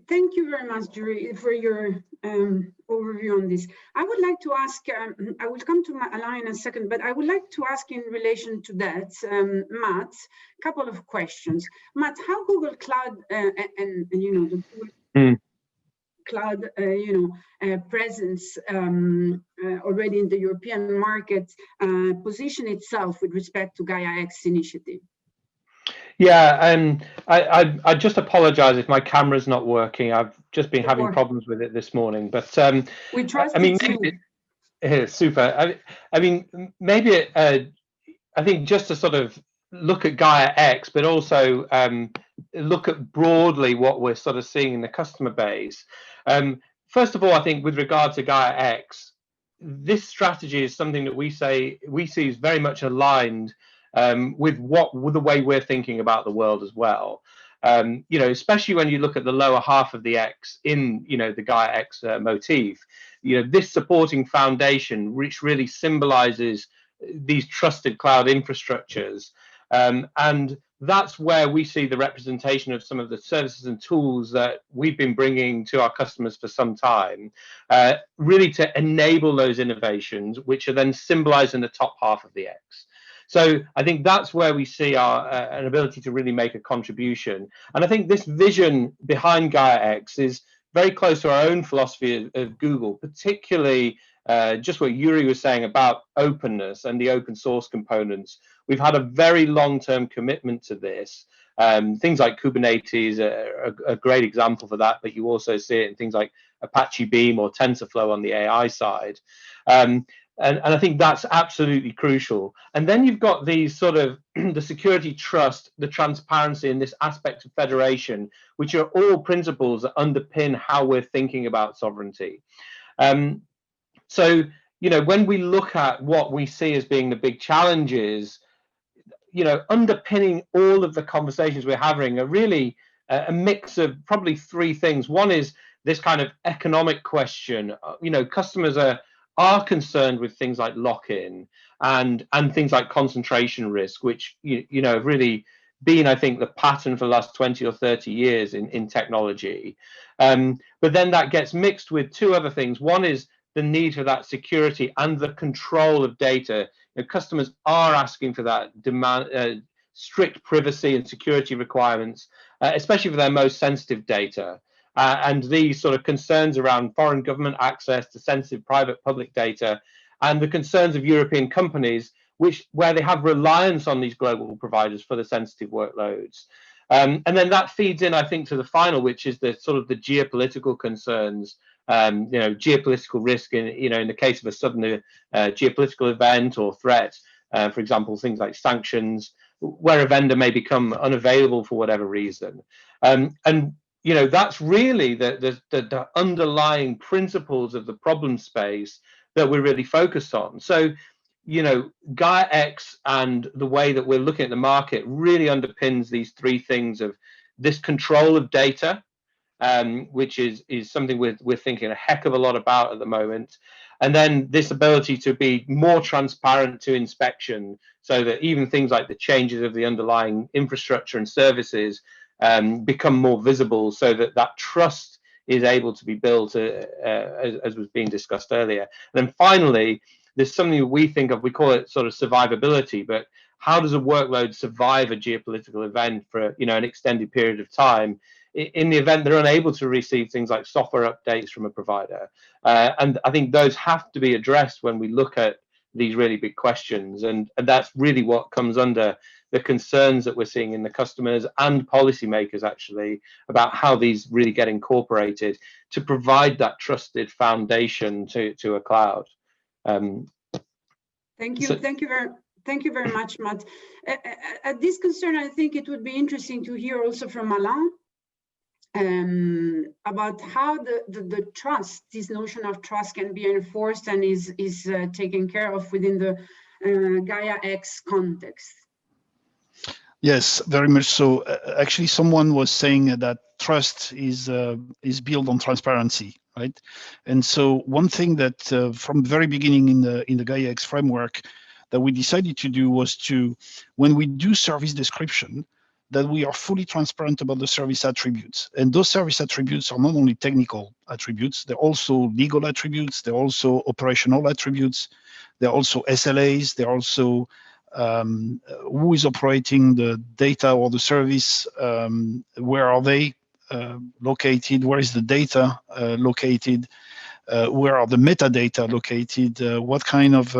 Thank you very much, Jurry, for your overview on this. I would like to ask, I will come to Alain in a second, but I would like to ask in relation to that, Matt, a couple of questions. Matt, how Google Cloud and you know, the Google Cloud presence already in the European market position itself with respect to Gaia-X initiative? Yeah, I just apologize if my camera's not working. I've just been having problems with it this morning, but we trust I mean, super. I mean, maybe I think just to sort of look at Gaia-X, but also look at broadly what we're sort of seeing in the customer base. First of all, I think with regard to Gaia-X, this strategy is something that we see is very much aligned with the way we're thinking about the world as well. You know, especially when you look at the lower half of the X in, you know, the Gaia-X motif, this supporting foundation, which really symbolizes these trusted cloud infrastructures. And that's where we see the representation of some of the services and tools that we've been bringing to our customers for some time, really to enable those innovations, which are then symbolized in the top half of the X. So I think that's where we see our an ability to really make a contribution. And I think this vision behind Gaia-X is very close to our own philosophy of Google, particularly just what Yuri was saying about openness and the open source components. We've had a very long-term commitment to this. Things like Kubernetes are a great example for that, but you also see it in things like Apache Beam or TensorFlow on the AI side. And I think that's absolutely crucial. And then you've got these sort of the security, trust, the transparency, and this aspect of federation, which are all principles that underpin how we're thinking about sovereignty. So, when we look at what we see as being the big challenges, underpinning all of the conversations we're having are really a mix of probably three things. One is this kind of economic question. Customers are concerned with things like lock-in and things like concentration risk, which have really been, I think, the pattern for the last 20 or 30 years in technology. But then that gets mixed with two other things. One is the need for that security and the control of data. Customers are asking for that demand, strict privacy and security requirements, especially for their most sensitive data. And these sort of concerns around foreign government access to sensitive private public data, and the concerns of European companies, where they have reliance on these global providers for the sensitive workloads. And then that feeds in, I think, to the final, which is the sort of the geopolitical concerns. Geopolitical risk in the case of a sudden geopolitical event or threat, for example, things like sanctions, where a vendor may become unavailable for whatever reason. And that's really the underlying principles of the problem space that we're really focused on. So, Gaia-X and the way that we're looking at the market really underpins these three things of this control of data, which is something we're thinking a heck of a lot about at the moment. And then this ability to be more transparent to inspection, so that even things like the changes of the underlying infrastructure and services become more visible, so that trust is able to be built, as was being discussed earlier. And then finally, there's something we think of, we call it sort of survivability, but how does a workload survive a geopolitical event for an extended period of time in the event they're unable to receive things like software updates from a provider? And I think those have to be addressed when we look at these really big questions. And that's really what comes under the concerns that we're seeing in the customers and policymakers, actually, about how these really get incorporated to provide that trusted foundation to a cloud. Thank you. Thank you very much, Matt. At this concern, I think it would be interesting to hear also from Alain about how the trust, this notion of trust, can be enforced and is taken care of within the Gaia-X context. Yes, very much so. Actually, someone was saying that trust is built on transparency, right? And so one thing that from the very beginning in the Gaia-X framework that we decided to do was to, when we do service description, that we are fully transparent about the service attributes. And those service attributes are not only technical attributes, they're also legal attributes, they're also operational attributes, they're also SLAs, they're also who is operating the data or the service, where are they located, where is the data located, where are the metadata located, what kind of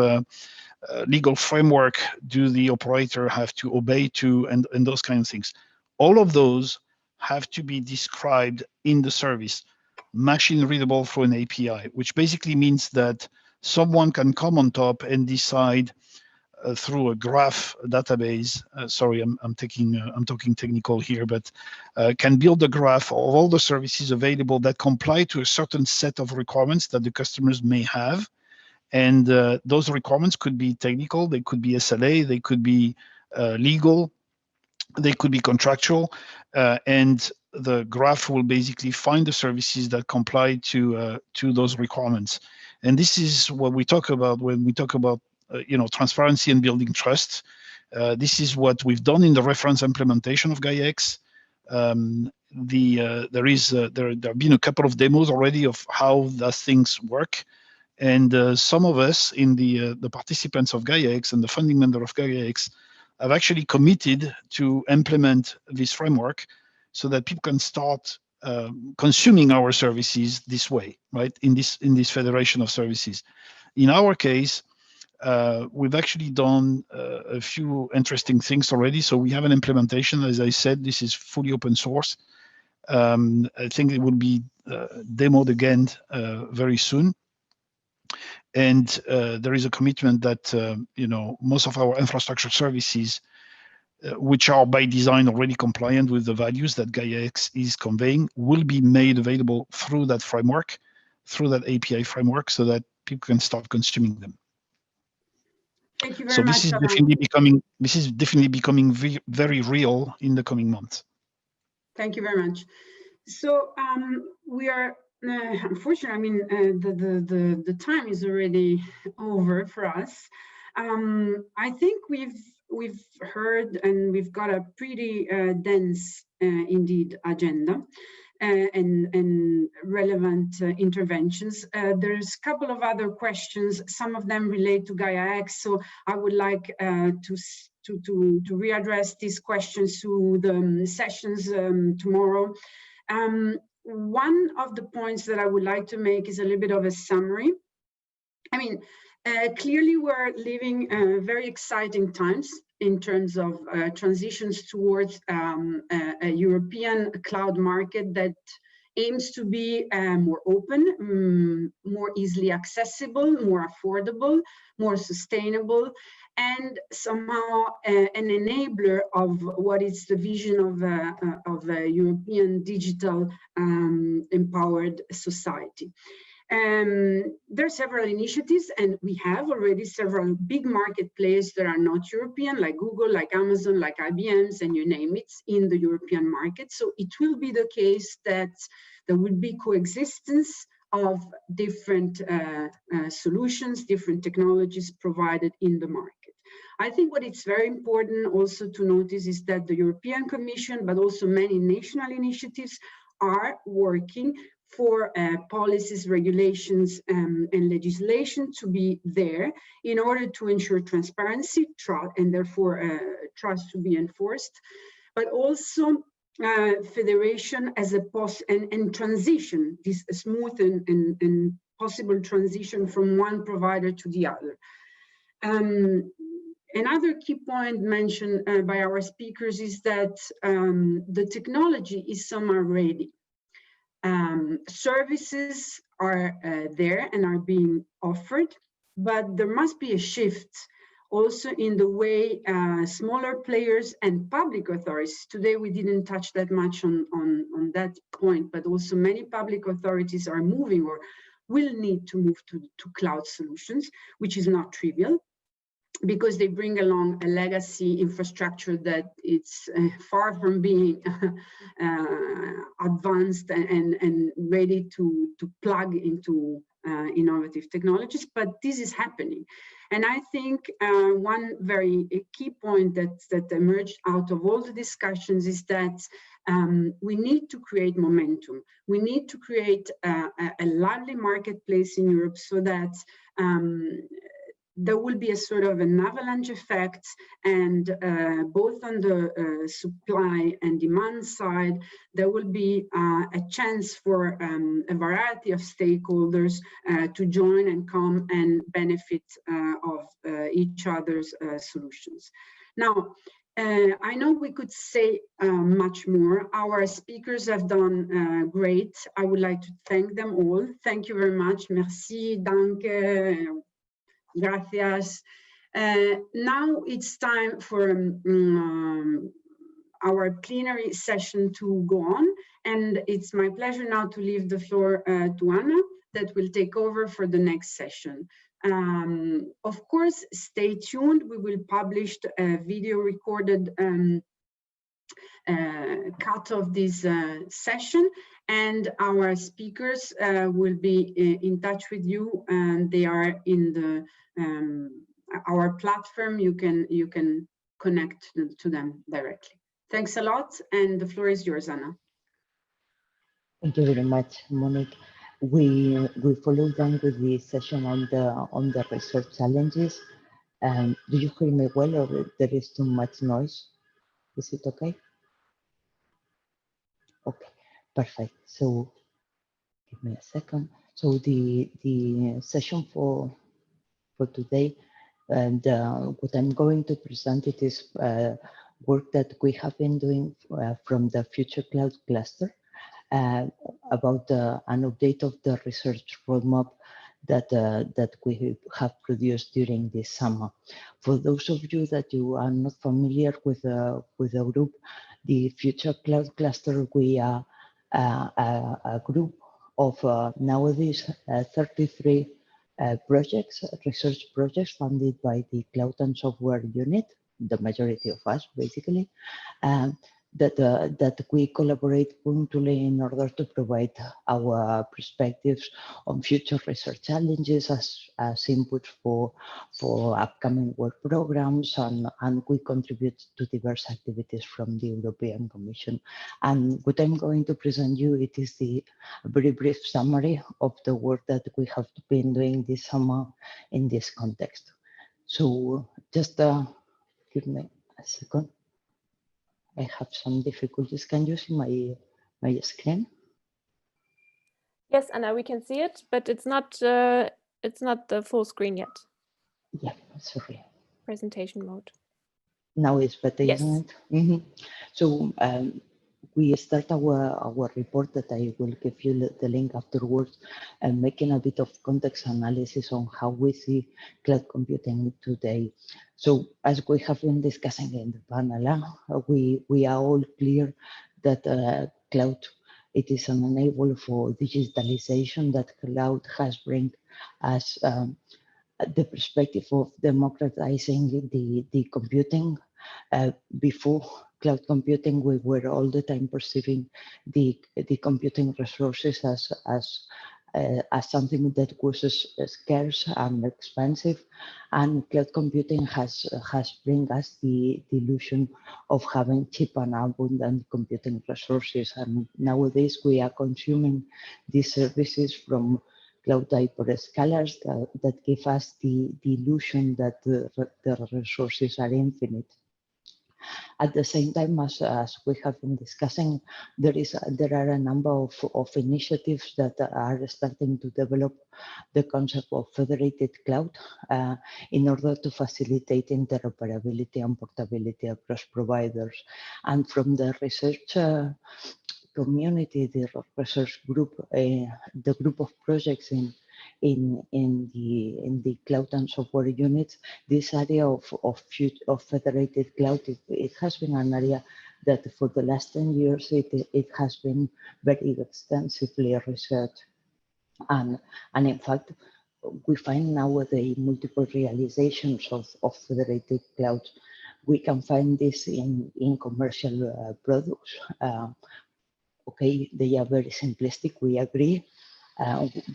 legal framework do the operator have to obey to, and those kind of things. All of those have to be described in the service, machine readable through an API, which basically means that someone can come on top and decide through a graph database. Sorry, I'm talking technical here, but can build a graph of all the services available that comply to a certain set of requirements that the customers may have. And those requirements could be technical, they could be SLA, they could be legal, they could be contractual. And the graph will basically find the services that comply to those requirements. And this is what we talk about when we talk about transparency and building trust. This is what we've done in the reference implementation of Gaia-X. There have been a couple of demos already of how those things work. And some of us in the participants of Gaia-X and the funding member of Gaia-X have actually committed to implement this framework so that people can start consuming our services this way, right? In this federation of services. In our case, we've actually done a few interesting things already. So we have an implementation. As I said, this is fully open source. I think it will be demoed again very soon. And there is a commitment that most of our infrastructure services, which are by design already compliant with the values that Gaia-X is conveying, will be made available through that framework, through that API framework, so that people can start consuming them. Thank you very much. This is definitely becoming very real in the coming months. Thank you very much. So we are unfortunately, I mean, the time is already over for us. I think we've heard and we've got a pretty dense, indeed, agenda and relevant interventions. There's a couple of other questions. Some of them relate to Gaia-X, so I would like to readdress these questions through the sessions tomorrow. One of the points that I would like to make is a little bit of a summary. I mean, clearly we're living very exciting times in terms of transitions towards a European cloud market that aims to be more open, more easily accessible, more affordable, more sustainable, and somehow an enabler of what is the vision of a European digital empowered society. There are several initiatives, and we have already several big market players that are not European, like Google, like Amazon, like IBM's, and you name it, in the European market. So it will be the case that there will be coexistence of different solutions, different technologies provided in the market. I think what it's very important also to notice is that the European Commission, but also many national initiatives, are working for policies, regulations, and legislation to be there in order to ensure transparency, and therefore trust to be enforced, but also federation as a and transition, this smooth and possible transition from one provider to the other. Another key point mentioned by our speakers is that the technology is somehow ready. Services are there and are being offered, but there must be a shift also in the way smaller players and public authorities, today we didn't touch that much on that point, but also many public authorities are moving or will need to move to cloud solutions, which is not trivial, because they bring along a legacy infrastructure that it's far from being advanced and ready to plug into innovative technologies, but this is happening. And I think one very key point that emerged out of all the discussions is that we need to create momentum. We need to create a lively marketplace in Europe so that there will be a sort of an avalanche effect, and both on the supply and demand side, there will be a chance for a variety of stakeholders to join and come and benefit of each other's solutions. Now, I know we could say much more. Our speakers have done great. I would like to thank them all. Thank you very much. Merci, danke. Gracias. Now it's time for our plenary session to go on, and it's my pleasure now to leave the floor to Anna, that will take over for the next session. Of course, stay tuned. We will publish a video recorded cut of this session, and our speakers will be in touch with you, and they are in the our platform. You can connect to them directly. Thanks a lot, and the floor is yours, Anna. Thank you very much, Monique. We follow down with the session on the research challenges. Do you hear me well, or there is too much noise? Is it okay? Okay, perfect. So give me a second. So the session for today, and what I'm going to present, it is work that we have been doing from the Vhcloud cluster about an update of the research roadmap that we have produced during this summer. For those of you that you are not familiar with the group, the Vhcloud cluster, we are a group of nowadays 33 projects, research projects funded by the Cloud and Software Unit, the majority of us basically, that we collaborate punctually in order to provide our perspectives on future research challenges as input for upcoming work programs, and we contribute to diverse activities from the European Commission. And what I'm going to present you, it is the very brief summary of the work that we have been doing this summer in this context. So just give me a second. I have some difficulties. Can you see my screen? Yes, Anna, we can see it, but it's not the full screen yet. Yeah, sorry. Presentation mode. Now it's better, yes. Isn't it? Mm-hmm. So we start our report that I will give you the link afterwards, and making a bit of context analysis on how we see cloud computing today. So as we have been discussing in the panel, we are all clear that cloud, it is an enabler for digitalization, that cloud has bring us the perspective of democratizing the computing. Before cloud computing, we were all the time perceiving the computing resources as something that was scarce and expensive, and cloud computing has bring us the illusion of having cheap and abundant computing resources. And nowadays we are consuming these services from cloud hyperscalers that give us the illusion that the resources are infinite. At the same time, as we have been discussing, there are a number of initiatives that are starting to develop the concept of federated cloud in order to facilitate interoperability and portability across providers. And from the research community, the research group, the group of projects in the cloud and software units, this area of federated cloud, it has been an area that for the last 10 years it has been very extensively researched, and in fact we find nowadays multiple realizations of federated cloud. We can find this in commercial products. Okay, they are very simplistic, we agree.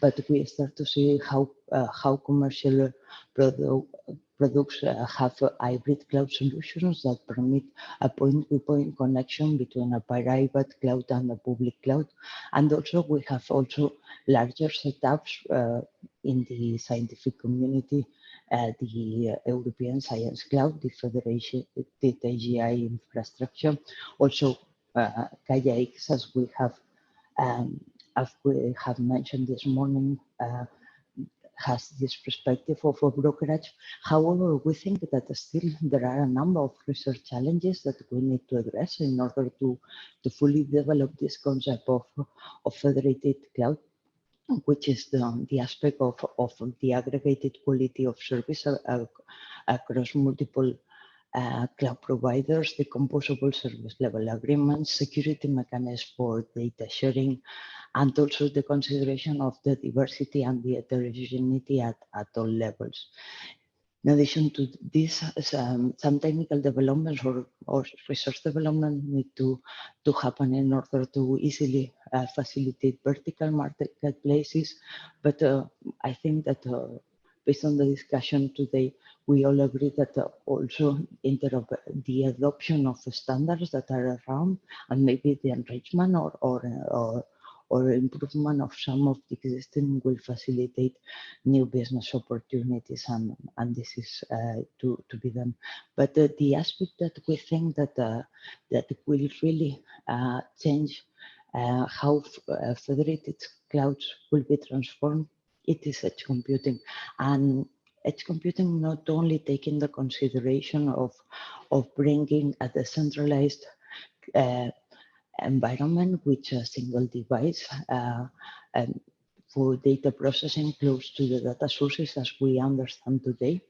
But we start to see how commercial products have hybrid cloud solutions that permit a point-to-point connection between a private cloud and a public cloud. And also we have larger setups in the scientific community, the European Science Cloud, the Federation, the AGI infrastructure, also Gaia-X, as we have mentioned this morning, has this perspective of a brokerage. However, we think that still there are a number of research challenges that we need to address in order to fully develop this concept of federated cloud, which is the aspect of the aggregated quality of service across multiple cloud providers, the composable service level agreements, security mechanisms for data sharing, and also the consideration of the diversity and the heterogeneity at all levels. In addition to this, some technical developments or research development need to happen in order to easily facilitate vertical marketplaces. But I think that based on the discussion today, we all agree that also the adoption of standards that are around, and maybe the enrichment or improvement of some of the existing will facilitate new business opportunities, and this is to be done. But the aspect that we think that will really change how federated clouds will be transformed, it is edge computing. And edge computing not only taking the consideration of bringing a decentralized environment with a single device and for data processing close to the data sources as we understand today,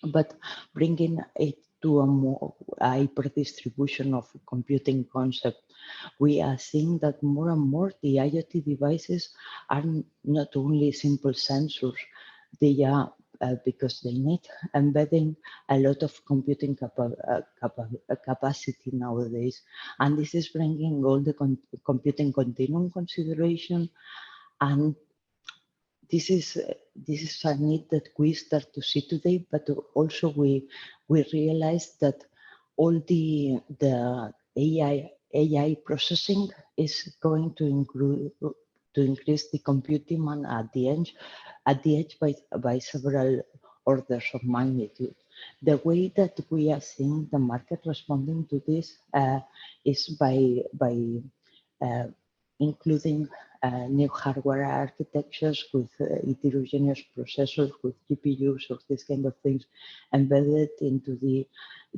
but bringing it to a more hyper distribution of computing concept. We are seeing that more and more the IoT devices are not only simple sensors, they are because they need embedding a lot of computing capacity nowadays. And this is bringing all the computing continuum consideration. And this is a need that we start to see today, but also we realize that all the AI processing is going to increase the compute demand at the edge by several orders of magnitude. The way that we are seeing the market responding to this is by including new hardware architectures with heterogeneous processors, with GPUs, or these kind of things embedded into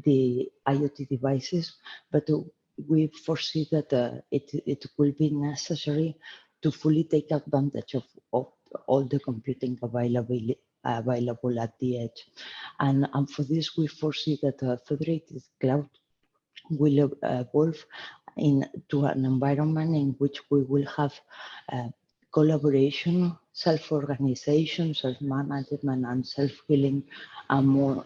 the IoT devices. But we foresee that it will be necessary to fully take advantage of all the computing available at the edge. And for this, we foresee that federated cloud will evolve into an environment in which we will have collaboration, self-organization, self-management, and self-healing, and more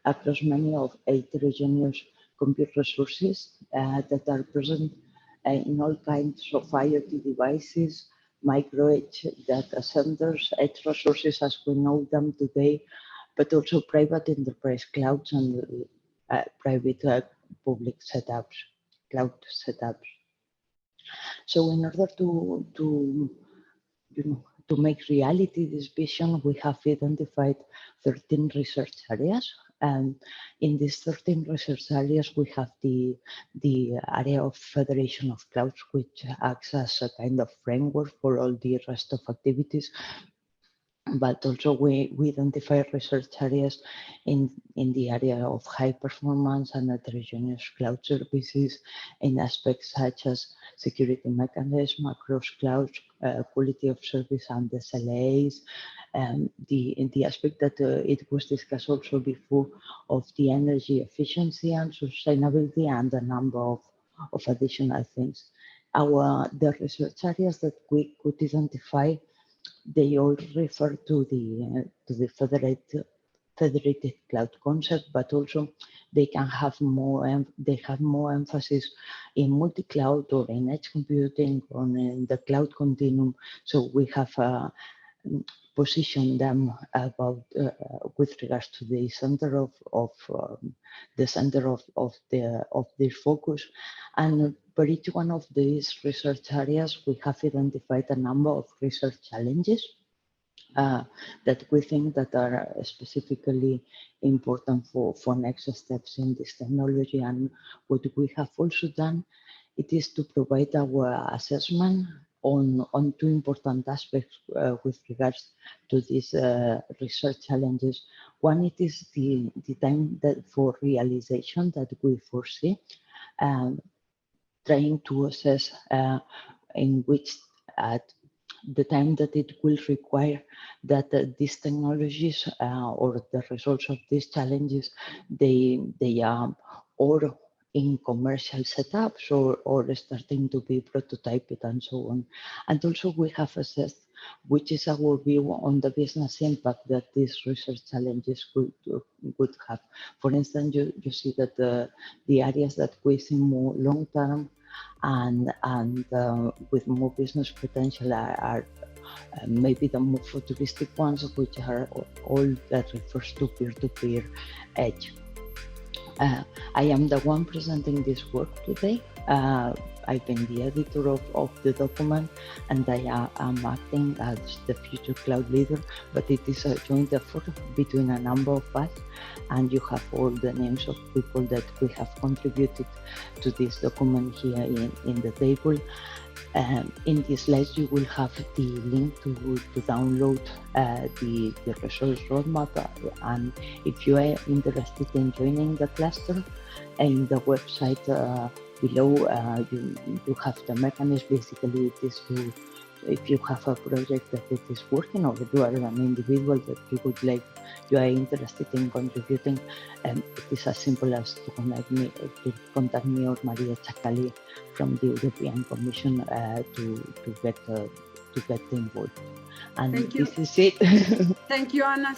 across many of heterogeneous compute resources that are present in all kinds of IoT devices, micro-edge data centers, edge resources as we know them today, but also private enterprise clouds and private public setups, cloud setups. So in order to make reality this vision, we have identified 13 research areas. And in these 13 research areas, we have the area of Federation of Clouds, which acts as a kind of framework for all the rest of activities. But also we identify research areas in the area of high performance and heterogeneous cloud services in aspects such as security mechanism across clouds, quality of service and SLAs, the aspect that it was discussed also before of the energy efficiency and sustainability, and a number of additional things. The research areas that we could identify, they all refer to the federated cloud concept, but also they can have more emphasis in multi-cloud or in edge computing or in the cloud continuum. So we have positioned them about with regards to the center of their focus. And for each one of these research areas, we have identified a number of research challenges that we think that are specifically important for next steps in this technology. And what we have also done, it is to provide our assessment on two important aspects with regards to these research challenges. One, it is the time for realization that we foresee, trying to assess in which the time that it will require that these technologies or the results of these challenges, they are or in commercial setups or starting to be prototyped and so on. And also we have assessed which is our view on the business impact that these research challenges would have. For instance, you see that the areas that we see more long-term and with more business potential are maybe the more futuristic ones, which are all that refers to peer-to-peer edge. I am the one presenting this work today. I've been the editor of the document, and I am acting as the EuroCloud leader, but it is a joint effort between a number of us, and you have all the names of people that we have contributed to this document here in the table. In this slides, you will have the link to download the resource roadmap. And if you are interested in joining the cluster, in the website below, you have the mechanism. Basically, it is to, if you have a project that it is working, or you are an individual that you would like, you are interested in contributing, it is as simple as to contact me or Maria Chacali from the European Commission to get involved. And Thank you. this is it. Thank you, Anna.